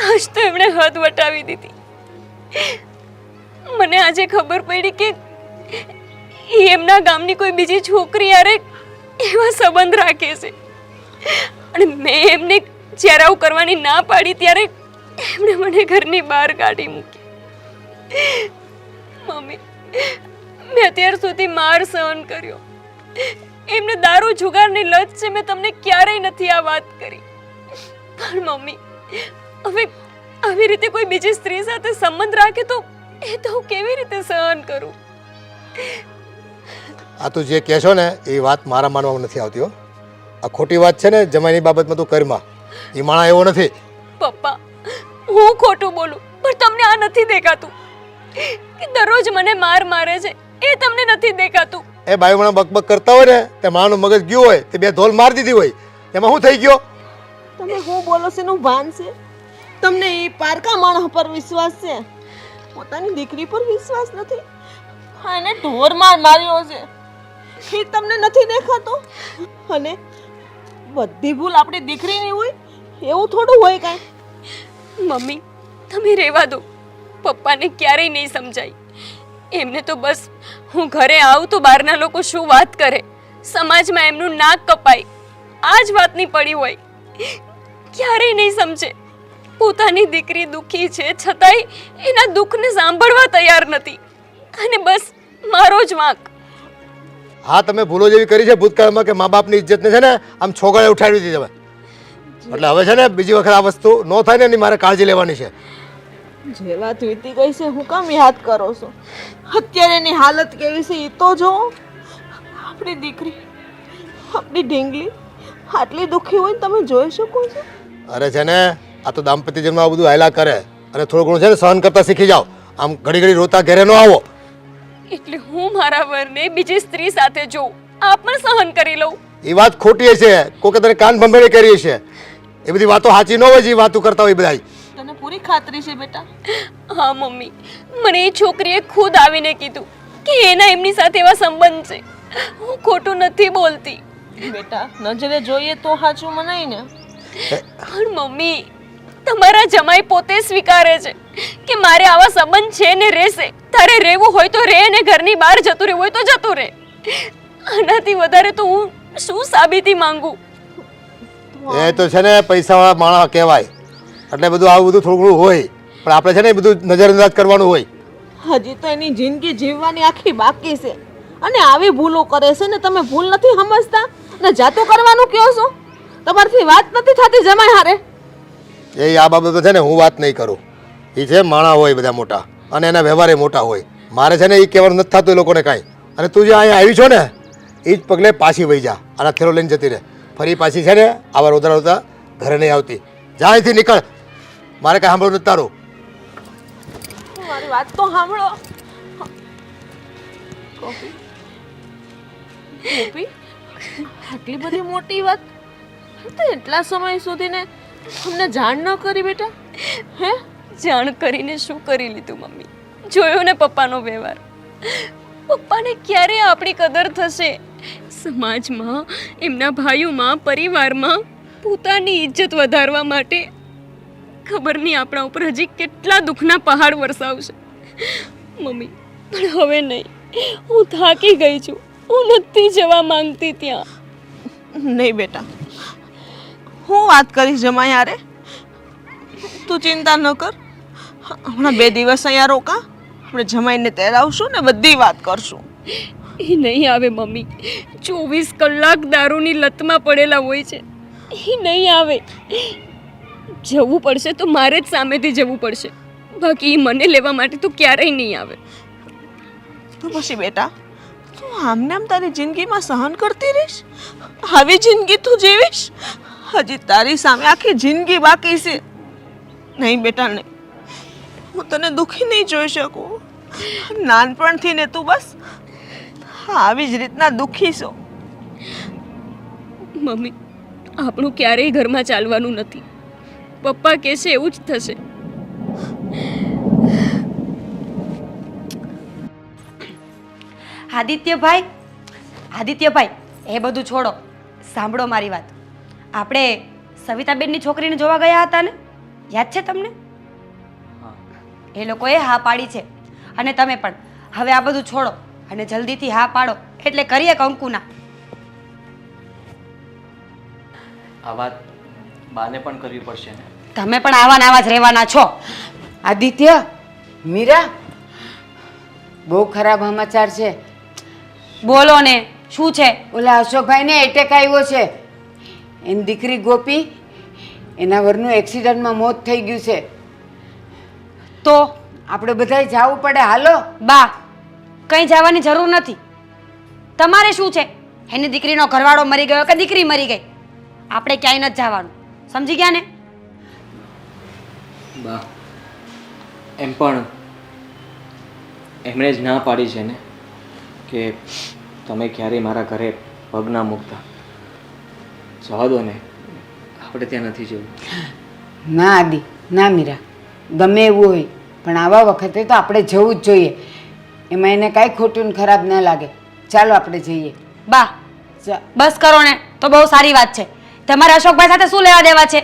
આજ તો એમણે હદ વટાવી દીધી. મને આજે ખબર પડી કે એ એમના ગામની કોઈ બીજી છોકરી યારે એવા સંબંધ રાખે છે અને મેં એમને જ્યારે આવું કરવાની ના પાડી ત્યારે એમણે મને ઘરની બહાર કાઢી મૂકી. મમ્મી, મેં અત્યાર સુધી માર સહન કર્યો. એમને દારૂ જુગારની લત છે, મેં તમને ક્યારેય નથી આ વાત કરી. પણ મમ્મી, હવે આવી રીતે કોઈ બીજી સ્ત્રી સાથે સંબંધ રાખે તો એ તો હું કેવી રીતે સહન કરું? આ તું જે કહેશો ને એ વાત મારા માનવામાં નથી આવતી હો. આ ખોટી વાત છે ને જમાઈની બાબતમાં તું કરમાં. એ માણા એવો નથી. પપ્પા, હું ખોટું બોલું પણ તમને આ નથી દેખાતું કે દરરોજ મને માર મારે છે? એ તમને નથી દેખાતું? એ બાયુમાણા બકબક કરતા હોય ને તે માનું મગજ ગયું હોય તે બે ધોલ મારી દીધી હોય એમાં શું થઈ ગયો? તમે શું બોલો છો એનું ભાન છે? તમને એ પારકા માણસ પર વિશ્વાસ છે, પોતાની દીકરી પર વિશ્વાસ નથી. હા, એને ઢોર માર માર્યો છે એ તમને નથી દેખાતો? અને બધી ભૂલ આપણી દીકરીની હોય એવું થોડું હોય કાંઈ? મમ્મી, તમે રહેવા દો. પપ્પાને ક્યારેય નહીં સમજાય. એમને તો બસ હું ઘરે આવું તો બહારના લોકો શું વાત કરે, સમાજમાં એમનું નાક કપાય, આ જ વાતની પડી હોય. ક્યારેય નહીં સમજે. પોતાની દીકરી દુઃખી છે છતાંય એના દુઃખને સાંભળવા તૈયાર નથી અને બસ મારો જ વાંક. હા, તમે ભૂલો જેવી કરી છે ભૂતકાળમાં કે મા બાપની ઇજ્જતને છે ને આમ છોગળે ઉઠાડી દીધી તમે. એટલે હવે છે ને બીજી વખત આ વસ્તુ ન થાય ને એની મારે કાળજી લેવાની છે. જે વાત વીતી ગઈ છે હું કામ યાદ કરો છો? અત્યારે એની હાલત કેવી છે એ તો જો. આપણી દીકરી, આપણી ઢીંગલી આટલી દુઃખી હોય ને તમે જોઈ શકો છો? અરે છે ને આ તો દાંપત્ય જીવનમાં આવું બધું હાયલા કરે અને થોડું ઘણું છે ને સહન કરતા શીખી જાઓ. આમ ઘડી ઘડી રોતા ઘરે ન આવો. એટલે હું મારા વરને બીજી સ્ત્રી સાથે જોઉં, આ પણ સહન કરી લઉં? એ વાત ખોટી છે. કોકે તને કાન ભંભેરી કરી છે. એ બધી વાતો સાચી ન હોય જે વાતો કરતા હોય બધા. તને પૂરી ખાતરી છે બેટા? હા મમ્મી, મને એ છોકરીએ ખુદ આવીને કીધું કે એના એમની સાથે એવા સંબંધ છે. હું ખોટું નથી બોલતી. બેટા, નજરે જોઈએ તો સાચું મનાય ને. પણ મમ્મી, તમારા જમાઈ પોતે સ્વીકારે છે કે મારે આવા સંબંધ છે ને રહેશે. તારે રહેવું હોય તો રહે ને ઘરની બહાર જતું રહેવું હોય તો જતું રહે. આનાથી વધારે તો હું શું સાબિતી માંગુ? એ તો છે ને પૈસાવાળા માણસ કહેવાય એટલે બધું આવું બધું થોડું ઘણું હોય પણ આપણે છે ને એ બધું નજરઅંદાજ કરવાનું હોય. હજી તો એની જિંદગી જીવવાની આખી બાકી છે અને આવી ભૂલો કરે છે ને તમે ભૂલ નથી સમજતા ને જાતું કરવાનું કહો છો? તમારથી વાત નથી થતી જમાઈ હારે? એ આ બાબતો છે ને હું વાત નહીં કરું. એ છે માણા હોય બધા મોટા અને એના વ્યવહારે મોટા હોય. મારે છે ને એ કહેવાનું નથી થતું એ લોકોને કાંઈ. અને તું જે અહીંયા આવી છો ને એ જ પગલે પાછી વહી જા. આના થેલો લઈને જતી રહે. ફરી પાછી છે ને આવા રોતા રોતા ઘરે નહીં આવતી. જા અહીંથી નીકળ. મારે કાંઈ સાંભળવું નથી તારું. મારી વાત તો સાંભળો. ગોપી, ગોપી, આટલી બધી મોટી વાત તો એટલા સમય સુધી ને અમને જાણ ન કરી બેટા? હે, જાણ કરીને શું કરી લીધું મમ્મી? જોયો ને પપ્પાનો વ્યવહાર. પપ્પાને ક્યારે આપણી કદર થશે? સમાજમાં, એમના ભાઈઓમાં, પરિવારમાં પોતાની ઇજ્જત વધારવા માટે ખબર નહીં આપણા ઉપર હજી કેટલા દુઃખના પહાડ વરસાવશે. મમ્મી, પણ હવે નહીં. હું થાકી ગઈ છું. હું નથી જવા માંગતી ત્યાં. નહીં બેટા, હું વાત કરીશ જમાઈ હારે. તું ચિંતા ન કર. હમણાં 2 દિવસ અહીંયા રોકા. આપણે જમાઈને તેડાવશું ને બધી વાત કરશું. એ નહીં આવે મમ્મી. 24 કલાક દારૂની લતમાં પડેલા હોય છે. એ નહીં આવે. જવું પડશે તો મારે જ સામેથી જવું પડશે. બાકી એ મને લેવા માટે તો ક્યારેય નહીં આવે. તો પછી બેટા તું આમને આમ તારી જિંદગીમાં સહન કરતી રહીશ? આવી જિંદગી તું જીવીશ? હજી તારી સામે આખી જિંદગી બાકી છે. નહીં બેટા નહીં. હું તને દુઃખી નહીં જોઈ શકું. નાનપણથી ને તું બસ આવી જ રીતના દુઃખી છો. મમ્મી, આપણું ક્યારેય ઘરમાં ચાલવાનું નથી. પપ્પા કહેશે એવું જ થશે. આદિત્યભાઈ એ બધું છોડો, સાંભળો મારી વાત. આપણે સવિતાબેનની છોકરીને જોવા ગયા હતા ને, યાદ છે તમને? એ લોકોએ હા પાડી છે અને તમે પણ. હવે આ બધું છોડો અને જલ્દીથી હા પાડો એટલે કરીએ કંકુના. આ વાત બાને પણ કરવી પડશે ને. તમે પણ આવા ને આવા જ રહેવાના છો. આદિત્ય, મીરા, બહુ ખરાબ સમાચાર છે. બોલો ને, શું છે? ઓલા અશોકભાઈને એટેક આવ્યો છે. એની દીકરી ગોપી, એના વરનું એક્સિડન્ટમાં મોત થઈ ગયું છે. તો આપણે બધાય જવું પડે. હાલો. બા, કંઈ જવાની જરૂર નથી. તમારે શું છે? એની દીકરીનો ઘરવાળો મરી ગયો કે દીકરી મરી ગઈ, આપણે ક્યાંય નથી જવાનું. સમજી ગયા ને? બા, એમ પણ એમણે જ ના પાડી છે ને કે તમે ક્યારેય મારા ઘરે પગ ના મૂકતા. જવા દો ને, આપણે ત્યાં નથી જવું. ના આદિ, ના મીરા, ગમે એવું હોય પણ આવા વખતે તો આપણે જવું જ જોઈએ. એમાં એને કાંઈ ખોટું ને ખરાબ ન લાગે. ચાલો આપણે જઈએ. બા, બસ કરો ને તો બહુ સારી વાત છે. તમારે અશોકભાઈ સાથે શું લેવા દેવા છે?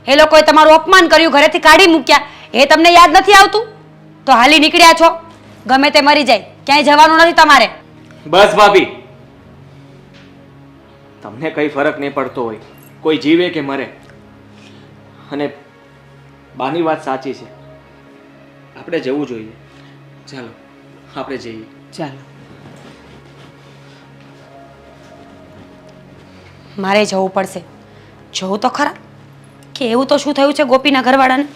એ લોકોએ તમારું અપમાન કર્યું, ઘરેથી કાઢી મૂક્યા, એ તમને યાદ નથી આવતું? તો હાલી નીકળ્યા છો. ગમે તે મરી જાય, ક્યાંય જવાનું નથી તમારે. બસ ભાભી, તમને કઈ ફરક નહીં પડતો હોય કોઈ જીવે કે મરે. અને બાની વાત સાચી છે, આપણે જવું જોઈએ. ચાલો આપણે જઈએ. ચાલો. મારે જવું પડશે. જોવું તો ખરા કે એવું તો શું થયું છે ગોપીના ઘરવાળાને.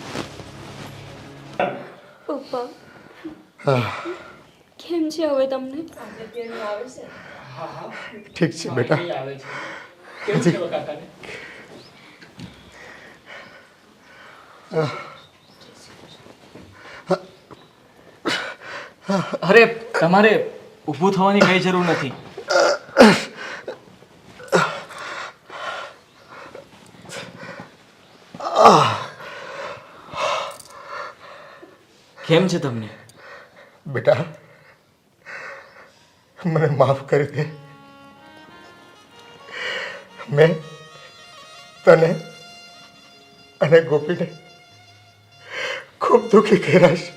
પપ્પા, કેમ છે હવે તમને? ઠીક છે બેટા. આવે છે. કેવું છે હવે કાકાને? અરે તમારે ઊભું થવાની કઈ જરૂર નથી. કેમ છે તમને? બેટા, મને માફ કરી દે. મેં તને અને ગોપીને ખૂબ દુઃખી કર્યા છે.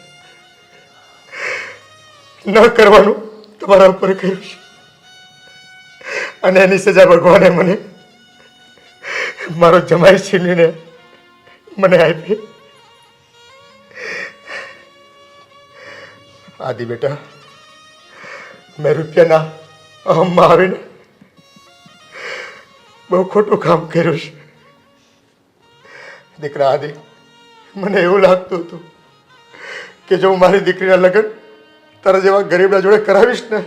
ન કરવાનું તમારા ઉપર કર્યું છે અને એની સજા ભગવાને મને મારો જમાઈ છીનવીને મને આપી. આદિ બેટા, મેં રૂપિયાના અહમમાં આવીને બહુ ખોટું કામ કર્યું છે. દીકરા આદિ, મને એવું લાગતું હતું કે જો હું મારી દીકરીના લગ્ન તારા જેવા ગરીબના જોડે કરાવીશ ને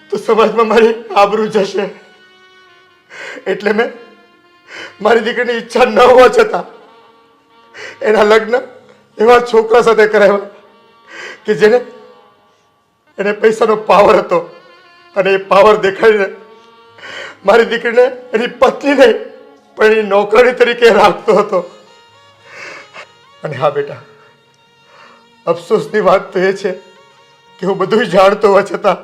તો સમાજમાં મારી આબરૂ જશે. એટલે મેં મારી દીકરીની ઈચ્છા ન હોવા છતાં એના લગ્ન એવા છોકરા સાથે કરાવ્યા કે જેને એને પૈસાનો પાવર હતો અને એ પાવર દેખાડીને મારી દીકરીને એની પત્ની નહીં પણ એની નોકરી તરીકે રાખતો હતો. અને હા બેટા, અફસોસની વાત તો એ છે કે હું બધું જાણતો હોવા છતાં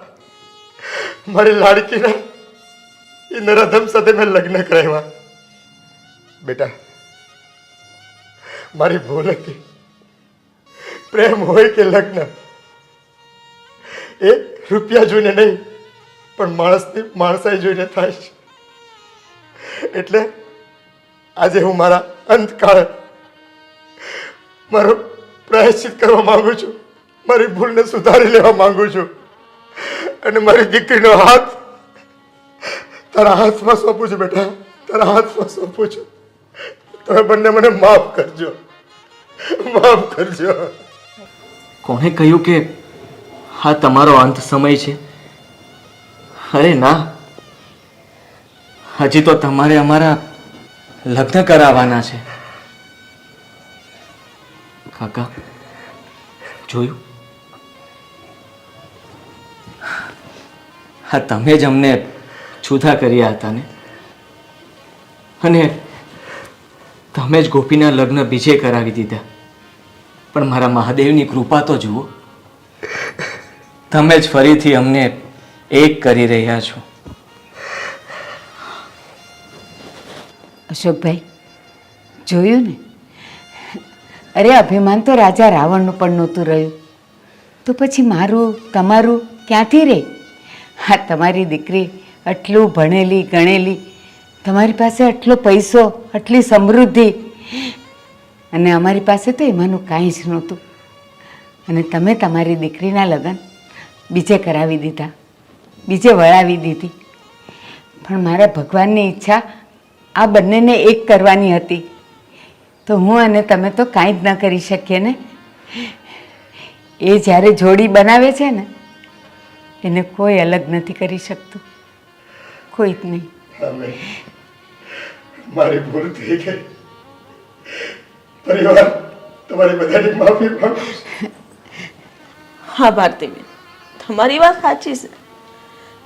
મારી લાડકીના એ નરાધમ સાથે મેં લગ્ન કરાવ્યા. બેટા, મારી ભૂલ હતી. પ્રેમ હોય કે લગ્ન, એ રૂપિયા જોઈને નહીં પણ માણસની માણસાઈ જોઈને થાય છે. એટલે આજે હું મારા અંતકાળે મારો પ્રાયશ્ચિત કરવા માંગુ છું. મારી ભૂલને સુધારી લેવા માંગુ છું અને મારી દીકરીનો હાથ તારા હાથમાં સોંપું છું. બેટા, તારા હાથમાં સોંપું છું. તમે બંને મને માફ કરજો, માફ કરજો. કોણે કહ્યું કે હા તમારો અંત સમય છે? અરે ના, હજી તો તમારે અમારા લગ્ન કરાવવાના છે. કાકા, જોયું? હા, તમે જ અમને છૂતા કર્યા હતા ને, અને તમે જ ગોપીના લગ્ન બીજે કરાવી દીધા. પણ મારા મહાદેવની કૃપા તો જુઓ, તમે જ ફરીથી અમને એક કરી રહ્યા છો. અશોકભાઈ, જોયું ને? અરે અભિમાન તો રાજા રાવણનું પણ નહોતું રહ્યું, તો પછી મારું તમારું ક્યાંથી રહે? હા, તમારી દીકરી આટલું ભણેલી ગણેલી, તમારી પાસે આટલો પૈસો, આટલી સમૃદ્ધિ, અને અમારી પાસે તો એમાંનું કાંઈ જ નહોતું. અને તમે તમારી દીકરીના લગ્ન બીજે કરાવી દીધા, બીજે વળાવી દીધી. પણ મારા ભગવાનની ઈચ્છા આ બંનેને એક કરવાની હતી, તો હું અને તમે તો કાંઈ જ ન કરી શકીએ ને. એ જ્યારે જોડી બનાવે છે ને, એને કોઈ અલગ નથી કરી શકતું, કોઈ જ નહીં. હવે મારી ભૂલ થઈ ગઈ. પરિવાર તમારી બધાની માફી માંગુ છું. હા ભારતીબેન, તમારી વાત સાચી છે.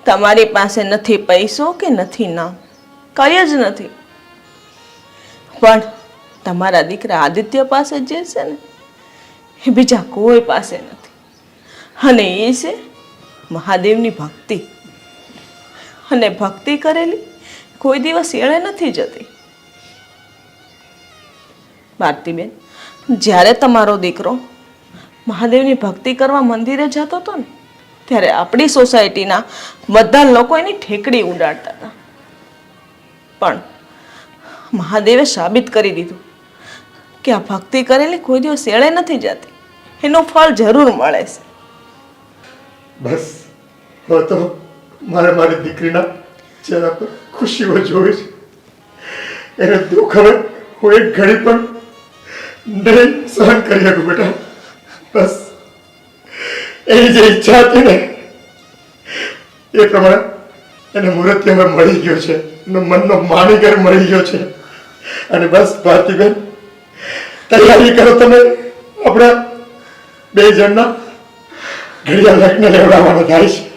તમારી પાસે નથી પૈસો કે નથી નામ, કઈ જ નથી. પણ તમારા દીકરા આદિત્ય પાસે જે છે ને, એ બીજા કોઈ પાસે નથી. અને એ છે મહાદેવની ભક્તિ. અને ભક્તિ કરેલી કોઈ દિવસ એળે નથી જતી. ભારતીબેન, જ્યારે તમારો દીકરો મહાદેવની ભક્તિ કરવા મંદિરે જતો હતો ને, ત્યારે આપણી સોસાયટીના બધા લોકો એની ઠેકડી ઉડાડતા હતા. પણ મહાદેવે સાબિત કરી દીધું કે આ ભક્તિ કરેલી કોઈ દિવસ એળે નથી જતી, એનું ફળ જરૂર મળે છે. બસ હવે તો મારે મારી દીકરીના ચહેરા પર ખુશીઓ જોઈ છે. એને દુઃખ હવે હું એક ઘડી પણ નહીં સહન કરી શકું બેટા. બસ એની જે ઈચ્છા હતી ને, એ પ્રમાણે એને મુહૂર્ત હવે મળી ગયો છે, એનો મનનો માણીગર મળી ગયો છે. અને બસ ભારતીબેન, તૈયારી કરો તમે, આપણા બે જણના ઘડિયા લગ્ન લેવડાવવાનો થાય છે.